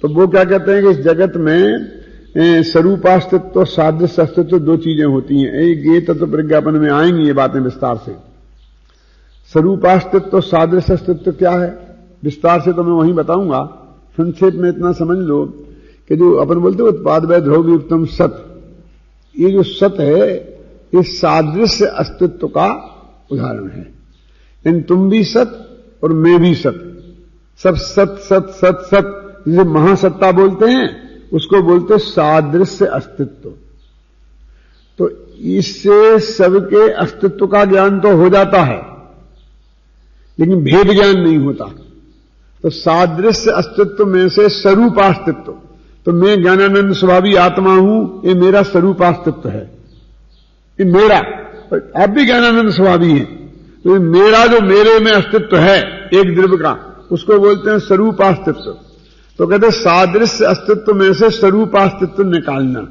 [SPEAKER 1] तो वो क्या कहते हैं कि इस जगत में स्वरूपास्तित्व और सादृश्य अस्तित्व दो चीजें होती हैं। एक ये तत्व प्रज्ञापन में आएंगी ये बातें विस्तार से। स्वरूपास्तित्व और सादृश्य अस्तित्व क्या है विस्तार से तो मैं वहीं बताऊंगा। संक्षेप में इतना समझ लो कि जो अपन बोलते हो उत्पाद वै ध्रुव युक्तम सत, ये जो सत है ये सादृश्य अस्तित्व का उदाहरण है। इन तुम भी सत और मैं भी सत, सब सत सत सत सत, जिसे महासत्ता बोलते हैं उसको बोलते सादृश्य अस्तित्व। तो इससे सबके अस्तित्व का ज्ञान तो हो जाता है लेकिन भेद ज्ञान नहीं होता। तो सादृश्य अस्तित्व में से स्वरूपास्तित्व, तो मैं ज्ञानानंद स्वभावी आत्मा हूं, ये मेरा स्वरूपास्तित्व है, ये मेरा। आप भी ज्ञानानंद स्वभावी हैं, तो ये मेरा जो मेरे में अस्तित्व है एक द्रव्य का, उसको बोलते हैं स्वरूपास्तित्व। तो कहते हैं सादृश्य अस्तित्व में से स्वरूपास्तित्व निकालना।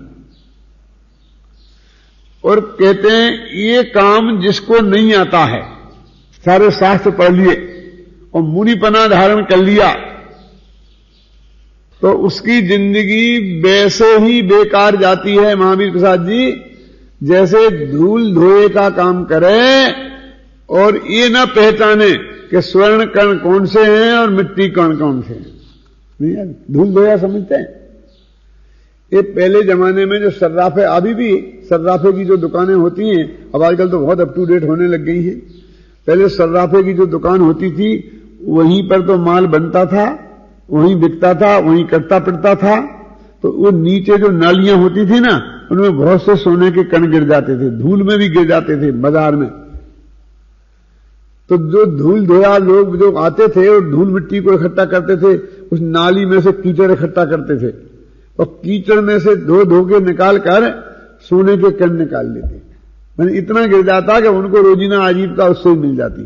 [SPEAKER 1] और कहते हैं ये काम जिसको नहीं आता है, सारे शास्त्र पढ़ लिए और मुनिपना धारण कर लिया, तो उसकी जिंदगी वैसे ही बेकार जाती है महावीर प्रसाद जी, जैसे धूल धोए का काम करे और ये ना पहचाने कि स्वर्ण कण कौन से हैं और मिट्टी कण कौन से हैं। नहीं है, धूल धोया समझते हैं। ये पहले जमाने में जो सर्राफे, अभी भी सर्राफे की जो दुकानें होती हैं, अब आजकल तो बहुत अप टू डेट होने लग गई हैं। पहले सर्राफे की जो दुकान होती थी वहीं पर तो माल बनता था, वहीं बिकता था, वहीं कटता पिटता था। तो वो नीचे जो नालियां होती थी ना, उनमें बहुत से सोने के कण गिर जाते थे, धूल में भी गिर जाते थे बाजार में। तो जो धूल धोया लोग जो आते थे और धूल मिट्टी को इकट्ठा करते थे, उस नाली में से कीचड़ इकट्ठा करते थे और कीचड़ में से धो धो के निकाल कर सोने के कण निकाल लेते। मैंने इतना गिर जाता कि उनको रोजीना आजीविका उससे ही मिल जाती।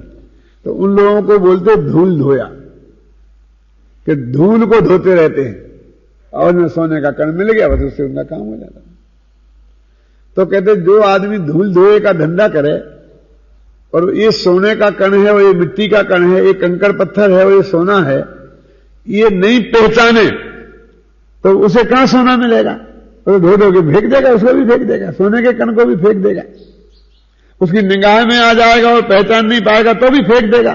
[SPEAKER 1] तो उन लोगों को बोलते धूल धोया, कि धूल को धोते रहते हैं और न सोने का कण मिल गया, बस उससे उनका काम हो जाता। तो कहते जो आदमी धूल धोए का धंधा करे और ये सोने का कण है और ये मिट्टी का कण है, ये कंकड़ पत्थर है और ये सोना है, ये नहीं पहचाने तो उसे कहां सोना मिलेगा। तो धो धो के फेंक देगा, उसको भी फेंक देगा, सोने के कण को भी फेंक देगा, उसकी निगाह में आ जाएगा और पहचान नहीं पाएगा तो भी फेंक देगा।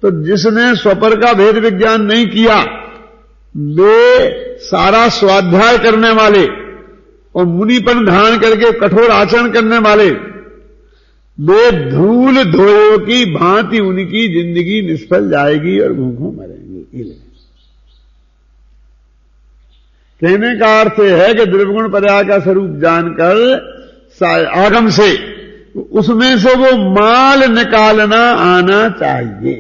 [SPEAKER 1] तो जिसने स्वपर का भेद विज्ञान नहीं किया, वे सारा स्वाध्याय करने वाले और मुनिपन धारण करके कठोर आचरण करने वाले, वे धूल धोयों की भांति उनकी जिंदगी निष्फल जाएगी और भूखों मरेंगे। कहने का अर्थ है कि द्रव्यगुण पर्याय का स्वरूप जानकर आगम से उसमें से वो माल निकालना आना चाहिए।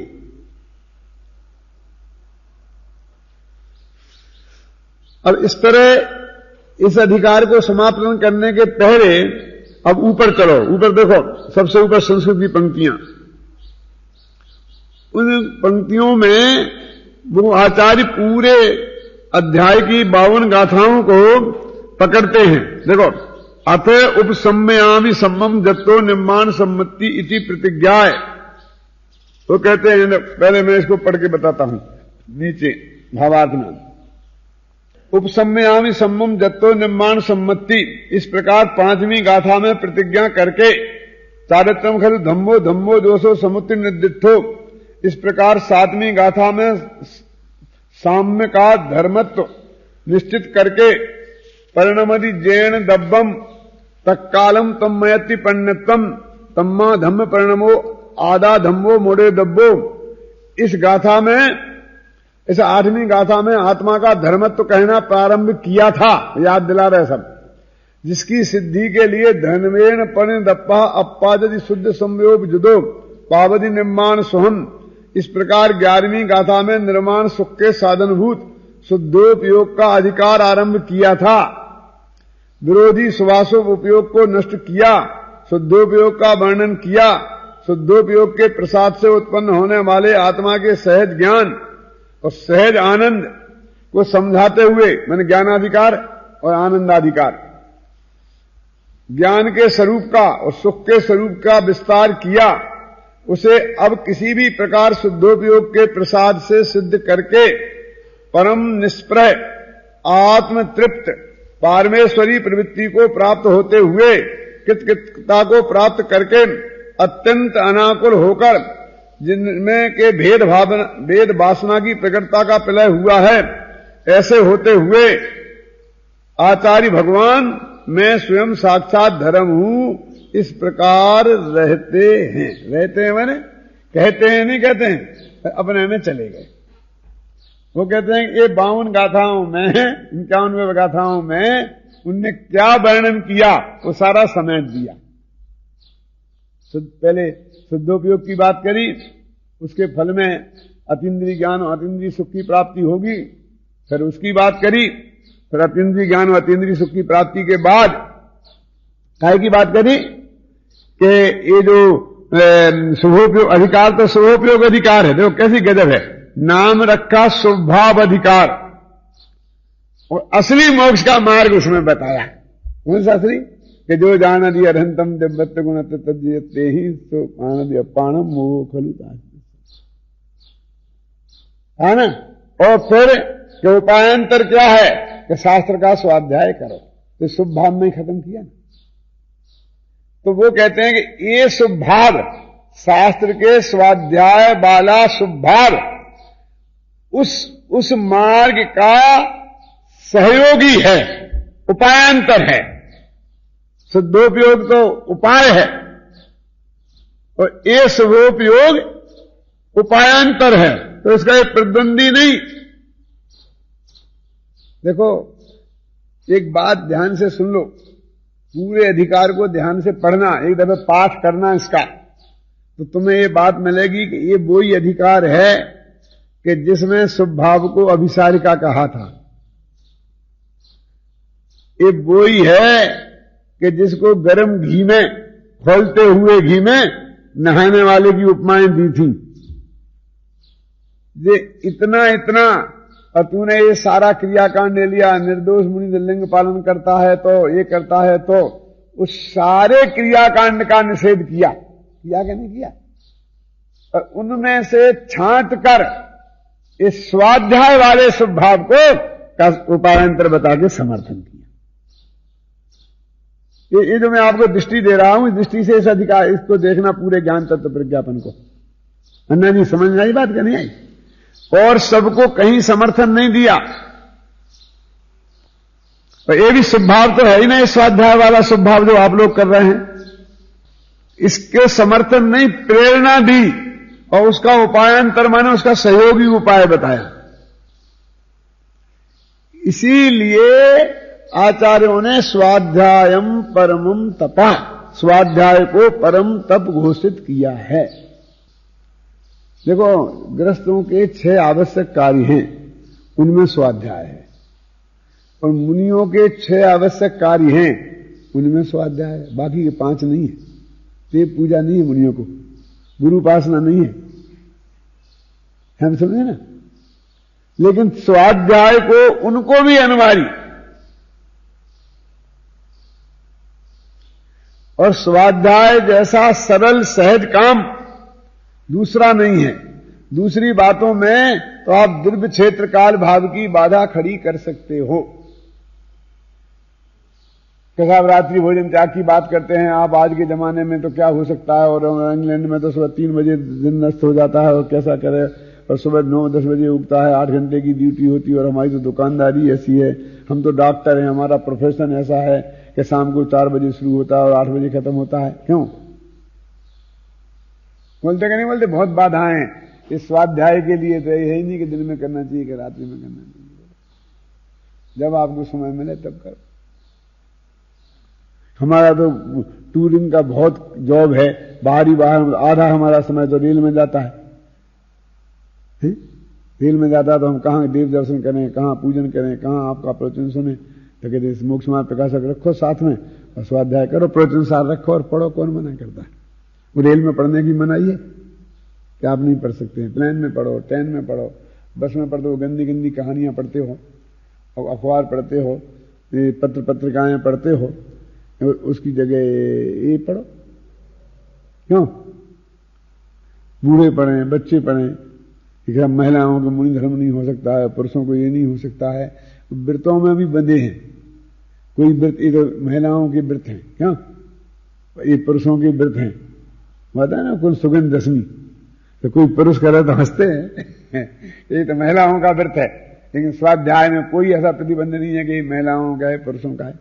[SPEAKER 1] अब इस तरह इस अधिकार को समापन करने के पहले अब ऊपर चलो, ऊपर देखो, सबसे ऊपर संस्कृत की पंक्तियां। उन पंक्तियों में वो आचार्य पूरे अध्याय की 52 गाथाओं को पकड़ते हैं। देखो, अथ उपसम्मयामि सम्मम जत्तो निर्माण सम्मति इति प्रतिज्ञाय। तो कहते हैं, पहले मैं इसको पढ़ के बताता हूं नीचे भावार्थ में। उपसम्मयामि सम्मम जत्तो निर्माण सम्मति, इस प्रकार 5वीं गाथा में प्रतिज्ञा करके चारित्रम खलु धम्मो धम्मो दोषो समुत्र निर्दिष्टो, इस प्रकार 7वीं गाथा में साम्य का धर्मत्व निश्चित करके परिणमति जैन दब्बम तत्कालम तम्मयति पंडितम तम्मा धम्म परिणमो आदा धम्मो मोड़े दब्बो। इस गाथा में, इस 8वीं गाथा में आत्मा का धर्मत्व कहना प्रारंभ किया था, याद दिला रहे सब, जिसकी सिद्धि के लिए धनवेण परिणदप्पा अप्पादि शुद्ध संयोग जुदो पावधि निर्माण सोहम। इस प्रकार 11वीं गाथा में निर्माण सुख के साधनभूत शुद्धोपयोग का अधिकार आरंभ किया था, विरोधी सुवासों उपयोग को नष्ट किया, शुद्धोपयोग का वर्णन किया, शुद्धोपयोग के प्रसाद से उत्पन्न होने वाले आत्मा के सहज ज्ञान और सहज आनंद को समझाते हुए, मैंने ज्ञानाधिकार और आनंदाधिकार, ज्ञान के स्वरूप का और सुख के स्वरूप का विस्तार किया, उसे अब किसी भी प्रकार शुद्धोपयोग के प्रसाद से सिद्ध करके परम निष्प्रह आत्म तृप्त पारमेश्वरी प्रवृत्ति को प्राप्त होते हुए कृतकृत्यता को प्राप्त करके अत्यंत अनाकुल होकर जिनमें के भेद वासना की प्रकटता का प्रलय हुआ है, ऐसे होते हुए आचार्य भगवान मैं स्वयं साक्षात धर्म हूं, इस प्रकार रहते हैं मैंने कहते हैं, नहीं कहते हैं, अपने में चले गए। वो कहते हैं ये 52 गाथाओं में 51 गाथाओं में उनने क्या वर्णन किया वो सारा समेट दिया। पहले शुद्धोपयोग की बात करी, उसके फल में अतीन्द्रिय ज्ञान और अतीन्द्रिय सुख की प्राप्ति होगी, फिर उसकी बात करी, फिर अतीन्द्रिय ज्ञान और अतीन्द्रिय सुख की प्राप्ति के बाद काय की बात करी कि ये जो शुभोपयोग अधिकार, तो शुभोपयोग अधिकार है, देखो कैसी गजब है, नाम रखा स्वभाव अधिकार, और असली मोक्ष का मार्ग उसमें बताया। कौन सा असली? कि जो जान दिया अरहंतम दिव्यत्व गुण तत्ते ही तो आनंद अपाणम मोह खलु है ना। और फिर कि उपायांतर क्या है कि शास्त्र का स्वाध्याय करो, तो शुभ भाव में खत्म किया ना। तो वो कहते हैं कि ये शुभ भाव, शास्त्र के स्वाध्याय वाला शुभ भाव उस मार्ग का सहयोगी है, उपायांतर है। शुद्धोपयोग तो उपाय है और ये शुभोपयोग उपायांतर है, तो इसका एक प्रतिद्वंदी नहीं। देखो एक बात ध्यान से सुन लो, पूरे अधिकार को ध्यान से पढ़ना, एक दफे पाठ करना इसका, तो तुम्हें ये बात मिलेगी कि ये वही अधिकार है कि जिसमें शुभ भाव को अभिसारिका कहा था। ये वही है कि जिसको गर्म घी में, खोलते हुए घी में नहाने वाले की उपमाएं दी थी। ये इतना इतना, और तूने ये सारा क्रियाकांड ले लिया, निर्दोष मुनि लिंग पालन करता है तो ये करता है, तो उस सारे क्रियाकांड का निषेध किया कि नहीं किया, और उनमें से छांट कर इस स्वाध्याय वाले शुभ भाव को उपायांतर बता के समर्थन किया। ये जो मैं आपको दृष्टि दे रहा हूं, इस दृष्टि से इस अधिकार, इसको देखना पूरे ज्ञान तत्व प्रज्ञापन को। अन्ना जी समझ में आई बात क्या नहीं आई? और सबको कहीं समर्थन नहीं दिया। तो ये भी शुभ भाव तो है ही नहीं, स्वाध्याय वाला शुभ भाव जो आप लोग कर रहे हैं, इसके समर्थन नहीं, प्रेरणा दी और उसका उपायांतर माने उसका सहयोगी उपाय बताया। इसीलिए आचार्यों ने स्वाध्यायम परमम तपा, स्वाध्याय को परम तप घोषित किया है। देखो गृहस्थों के 6 आवश्यक कार्य हैं, उनमें स्वाध्याय है, और मुनियों के 6 आवश्यक कार्य हैं, उनमें स्वाध्याय है, बाकी के 5 नहीं है। देव पूजा नहीं है मुनियों को, गुरु उपासना नहीं है, हम समझे ना। लेकिन स्वाध्याय को उनको भी अनिवार्य, और स्वाध्याय जैसा सरल सहज काम दूसरा नहीं है। दूसरी बातों में तो आप द्रव्य क्षेत्र काल भाव की बाधा खड़ी कर सकते हो। कैसा रात्रि भोजन त्याग की बात करते हैं आप, आज के जमाने में तो क्या हो सकता है, और इंग्लैंड में तो सुबह 3 बजे दिन नष्ट हो जाता है, और कैसा करे, और सुबह 9-10 बजे उगता है, 8 घंटे की ड्यूटी होती है, और हमारी तो दुकानदारी ऐसी है, हम तो डॉक्टर हैं, हमारा प्रोफेशन ऐसा है कि शाम को 4 बजे शुरू होता है और 8 बजे खत्म होता है। क्यों बोलते कि नहीं बोलते? बहुत बाधाएं हैं इस स्वाध्याय के लिए। तो ये ही नहीं कि दिन में करना चाहिए कि रात्रि में करना चाहिए, जब आपको समय मिले तब करो। हमारा तो टूरिंग का बहुत जॉब है, बाहर आधा हमारा समय तो रेल में जाता है। रेल में जाता है तो हम कहाँ देव दर्शन करें, कहाँ पूजन करें, कहाँ आपका प्रवचन सुने। तो कहते मोक्ष मार्ग प्रकाशक रखो साथ में, और स्वाध्याय करो, प्रवचन सार रखो और पढ़ो, कौन मना करता है। वो रेल में पढ़ने की मनाही है कि आप नहीं पढ़ सकते हैं। प्लेन में पढ़ो, ट्रेन में पढ़ो, बस में पढ़ते हो, गंदी गंदी कहानियां पढ़ते हो और अखबार पढ़ते हो, पत्र पत्रिकाएं पढ़ते हो, उसकी जगह ये पढ़ो। क्यों? बूढ़े पढ़ें, बच्चे पढ़ें, महिलाओं को मुनि धर्म नहीं हो सकता है, पुरुषों को ये नहीं हो सकता है। व्रतों में भी बंधे हैं। कोई व्रत ये तो महिलाओं के व्रत हैं, क्यों? ये पुरुषों के व्रत हैं। बता है ना, कुल सुगंध दशमी, तो कोई पुरुष करे तो हंसते हैं ये तो महिलाओं का व्रत है। लेकिन स्वाध्याय में कोई ऐसा प्रतिबंध नहीं है कि महिलाओं का है, पुरुषों का है।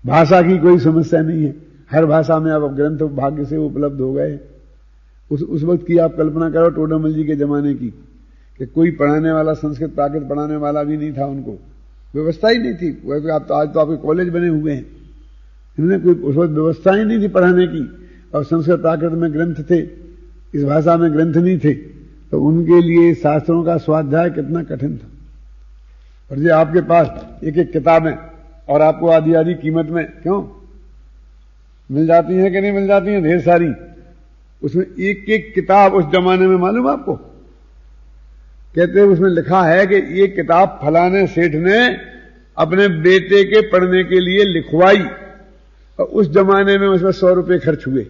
[SPEAKER 1] भाषा की कोई समस्या नहीं है। हर भाषा में अब ग्रंथ भाग्य से उपलब्ध हो गए। उस वक्त की आप कल्पना करो, टोडामल जी के जमाने की, कि कोई पढ़ाने वाला, संस्कृत प्राकृत पढ़ाने वाला भी नहीं था, उनको व्यवस्था ही नहीं थी। आज तो आपके कॉलेज बने हुए हैं, इनमें कोई उस वक्त व्यवस्था ही नहीं थी पढ़ाने की। और संस्कृत प्राकृत में ग्रंथ थे, इस भाषा में ग्रंथ नहीं थे, तो उनके लिए शास्त्रों का स्वाध्याय कितना कठिन था। और ये आपके पास एक एक किताबें और आपको आधी आधी कीमत में क्यों मिल जाती हैं कि नहीं मिल जाती हैं, ढेर सारी। उसमें एक एक किताब उस जमाने में, मालूम आपको, कहते हैं उसमें लिखा है कि ये किताब फलाने सेठ ने अपने बेटे के पढ़ने के लिए लिखवाई, और उस जमाने में उसमें 100 रुपए खर्च हुए।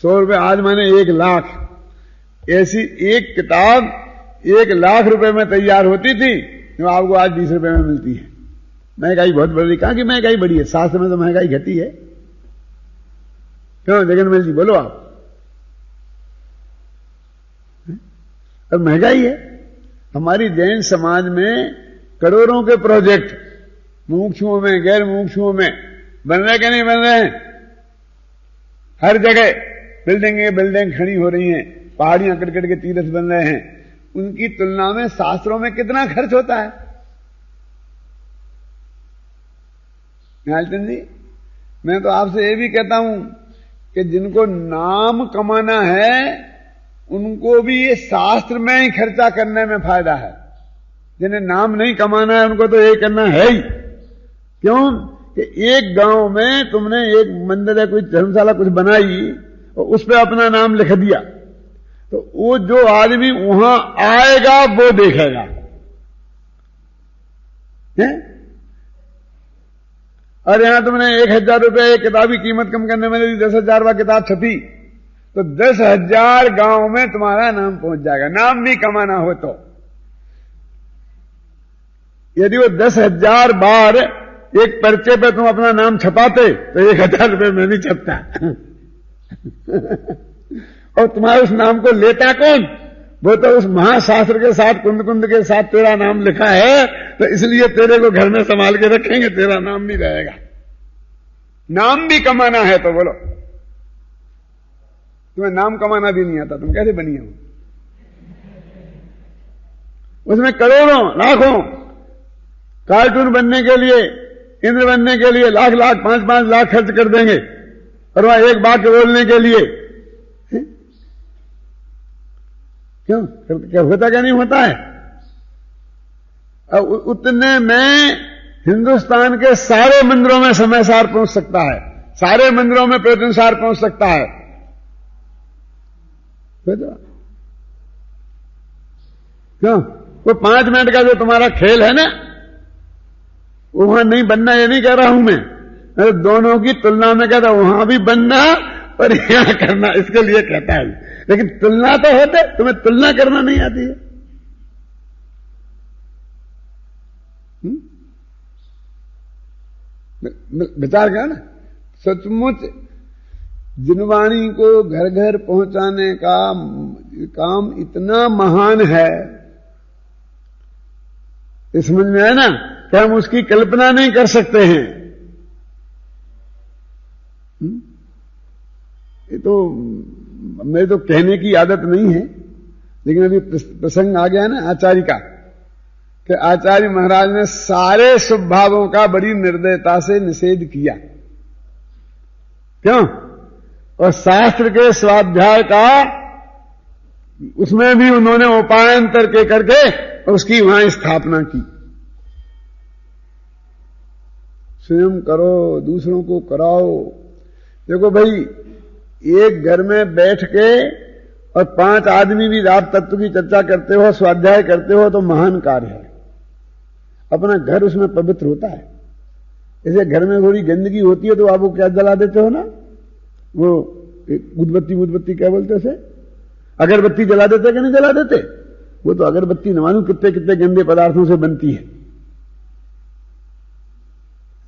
[SPEAKER 1] 100 रुपए आज माने 1 लाख। ऐसी एक किताब 1 लाख रुपए में तैयार होती थी, जो आपको आज 20 रुपए में मिलती है। महंगाई बहुत बढ़ रही। कहां की महंगाई बढ़ी है? शास्त्र में तो महंगाई घटी है। क्यों जगन्मल जी, बोलो आप। और महंगाई है। हमारी जैन समाज में करोड़ों के प्रोजेक्ट मुमुक्षुओं में, गैर मुमुक्षुओं में बन रहे कि नहीं बन रहे हैं? हर जगह बिल्डिंग खड़ी हो रही हैं, पहाड़ियां कट कट के तीर्थ बन रहे हैं। उनकी तुलना में शास्त्रों में कितना खर्च होता है? निहालचंद जी, मैं तो आपसे ये भी कहता हूं कि जिनको नाम कमाना है उनको भी ये शास्त्र में ही खर्चा करने में फायदा है। जिन्हें नाम नहीं कमाना है उनको तो ये करना है ही। क्यों कि एक गांव में तुमने एक मंदिर है, कोई धर्मशाला कुछ बनाई और उस पर अपना नाम लिख दिया, तो वो जो आदमी वहां आएगा वो देखेगा है? और यहां तुमने 1000 रुपये किताब की कीमत कम करने में यदि 10,000 किताब छपी तो 10,000 गांव में तुम्हारा नाम पहुंच जाएगा। नाम भी कमाना हो तो यदि वो 10,000 बार एक पर्चे पे तुम अपना नाम छपाते तो 1,000 रुपये में भी छपता और तुम्हारे उस नाम को लेता कौन? वो तो उस महाशास्त्र के साथ, कुंद कुंद के साथ तेरा नाम लिखा है, तो इसलिए तेरे को घर में संभाल के रखेंगे, तेरा नाम भी रहेगा। नाम भी कमाना है तो बोलो, तुम्हें नाम कमाना भी नहीं आता, तुम कैसे बनी हो? उसमें करोड़ों लाखों, कार्टून बनने के लिए, इंद्र बनने के लिए लाख लाख 5-5 लाख खर्च कर देंगे, और वहां एक वाक्य बोलने के लिए क्यों? क्या होता क्या नहीं होता है? उतने में हिंदुस्तान के सारे मंदिरों में समय सार पहुंच सकता है, सारे मंदिरों में प्रतिदिन सार पहुंच सकता है। क्यों? वो 5 मिनट का जो तुम्हारा खेल है ना, वहां नहीं बनना, ये नहीं कह रहा हूं मैं दोनों की तुलना में कहता हूं, वहां भी बनना और यहां करना, इसके लिए कहता है। लेकिन तुलना तो होते, तुम्हें तुलना करना नहीं आती है। विचार किया ना, सचमुच जिनवाणी को घर घर पहुंचाने का काम इतना महान है, इस समझ में है ना, कि हम उसकी कल्पना नहीं कर सकते हैं। ये तो मेरे तो कहने की आदत नहीं है, लेकिन अभी प्रसंग आ गया ना आचार्य का, कि आचार्य महाराज ने सारे शुभ भावों का बड़ी निर्दयता से निषेध किया। क्यों? और शास्त्र के स्वाध्याय का उसमें भी उन्होंने उपायांतर के करके उसकी वहां स्थापना की। स्वयं करो, दूसरों को कराओ, देखो भाई, एक घर में बैठ के और 5 आदमी भी रात तत्व की चर्चा करते हो, स्वाध्याय करते हो, तो महान कार्य है। अपना घर उसमें पवित्र होता है। जैसे घर में थोड़ी गंदगी होती है तो आप वो क्या जला देते हो ना, वो उदबत्ती क्या बोलते उसे, अगरबत्ती जला देते कि नहीं जला देते? वो तो अगरबत्ती न मालूम कितने कितने गंदे पदार्थों से बनती है।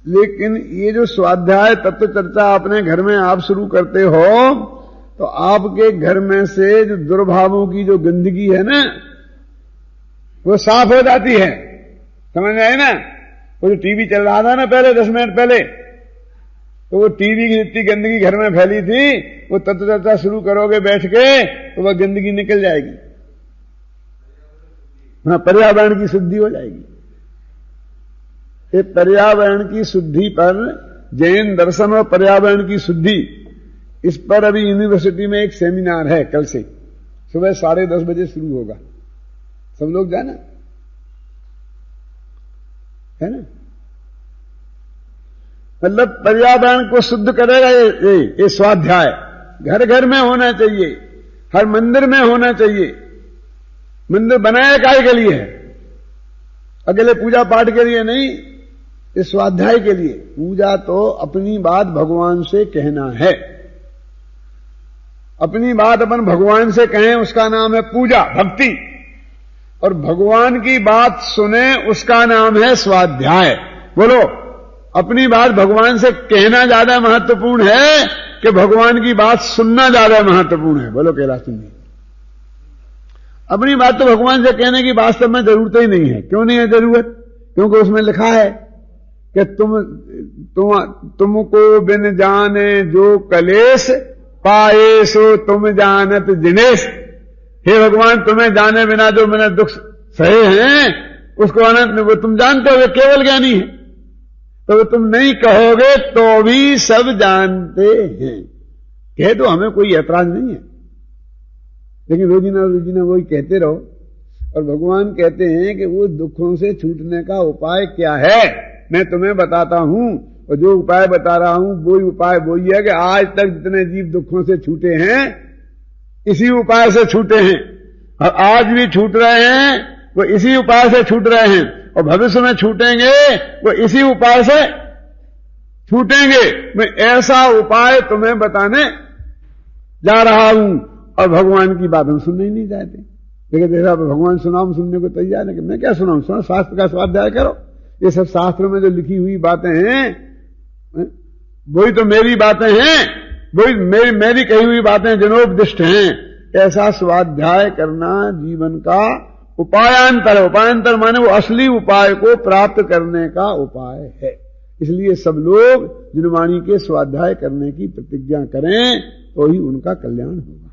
[SPEAKER 1] लेकिन ये जो स्वाध्याय तत्व चर्चा अपने घर में आप शुरू करते हो, तो आपके घर में से जो दुर्भावों की जो गंदगी है ना, वो साफ हो जाती है। समझ आए ना? वो जो टीवी चल रहा था ना पहले 10 मिनट पहले, तो वो टीवी की जितनी गंदगी घर में फैली थी, वो तत्व चर्चा शुरू करोगे बैठ के तो वह गंदगी निकल जाएगी। हाँ, पर्यावरण की शुद्धि हो जाएगी। ये पर्यावरण की शुद्धि पर, जैन दर्शन और पर्यावरण की शुद्धि, इस पर अभी यूनिवर्सिटी में एक सेमिनार है। कल से सुबह 10:30 बजे शुरू होगा। सब लोग जाना है ना। मतलब पर्यावरण को शुद्ध करेगा ये स्वाध्याय। घर घर में होना चाहिए, हर मंदिर में होना चाहिए। मंदिर बनाया काय के लिए है? अकेले पूजा पाठ के लिए नहीं, इस स्वाध्याय के लिए। पूजा तो अपनी बात भगवान से कहना है। अपनी बात अपन भगवान से कहें, उसका नाम है पूजा, भक्ति। और भगवान की बात सुने, उसका नाम है स्वाध्याय। बोलो, अपनी बात भगवान से कहना ज्यादा महत्वपूर्ण है कि भगवान की बात सुनना ज्यादा महत्वपूर्ण है? बोलो कैलाश सिंह जी। अपनी बात तो भगवान से कहने की वास्तव में जरूरत ही नहीं है। क्यों नहीं है जरूरत? क्योंकि उसमें लिखा है कि तुमको बिन जाने जो कलेश पाए सो तुम जानत जिनेश। हे भगवान, तुम्हें जाने बिना जो मैंने दुख सहे हैं उसको अनंत, वो तुम जानते हो, वे केवल ज्ञानी है। तो तुम नहीं कहोगे तो भी सब जानते हैं। कह दो, हमें कोई ऐतराज नहीं है, लेकिन रोजीना वही कहते रहो। और भगवान कहते हैं कि वो दुखों से छूटने का उपाय क्या है, मैं तुम्हें बताता हूं। और जो उपाय बता रहा हूं वही उपाय वही है कि आज तक जितने जीव दुखों से छूटे हैं, इसी उपाय से छूटे हैं। और आज भी छूट रहे हैं, वो इसी उपाय से छूट रहे हैं। और भविष्य में छूटेंगे, वो इसी उपाय से छूटेंगे। मैं ऐसा उपाय तुम्हें बताने जा रहा हूं। और भगवान की बात हम सुनने ही नहीं चाहते। लेकिन देखा, भगवान सुनाओ, सुनने को तैयार है कि मैं क्या सुनाऊं? सुनो, शास्त्र का स्वाध्याय करो। ये सब शास्त्र में जो लिखी हुई बातें हैं, वही तो मेरी बातें हैं, वही मेरी कही हुई बातें जनोपदिष्ट हैं। ऐसा स्वाध्याय करना जीवन का उपायांतर है। उपायांतर माने वो असली उपाय को प्राप्त करने का उपाय है। इसलिए सब लोग जिनवाणी के स्वाध्याय करने की प्रतिज्ञा करें, तो ही उनका कल्याण होगा।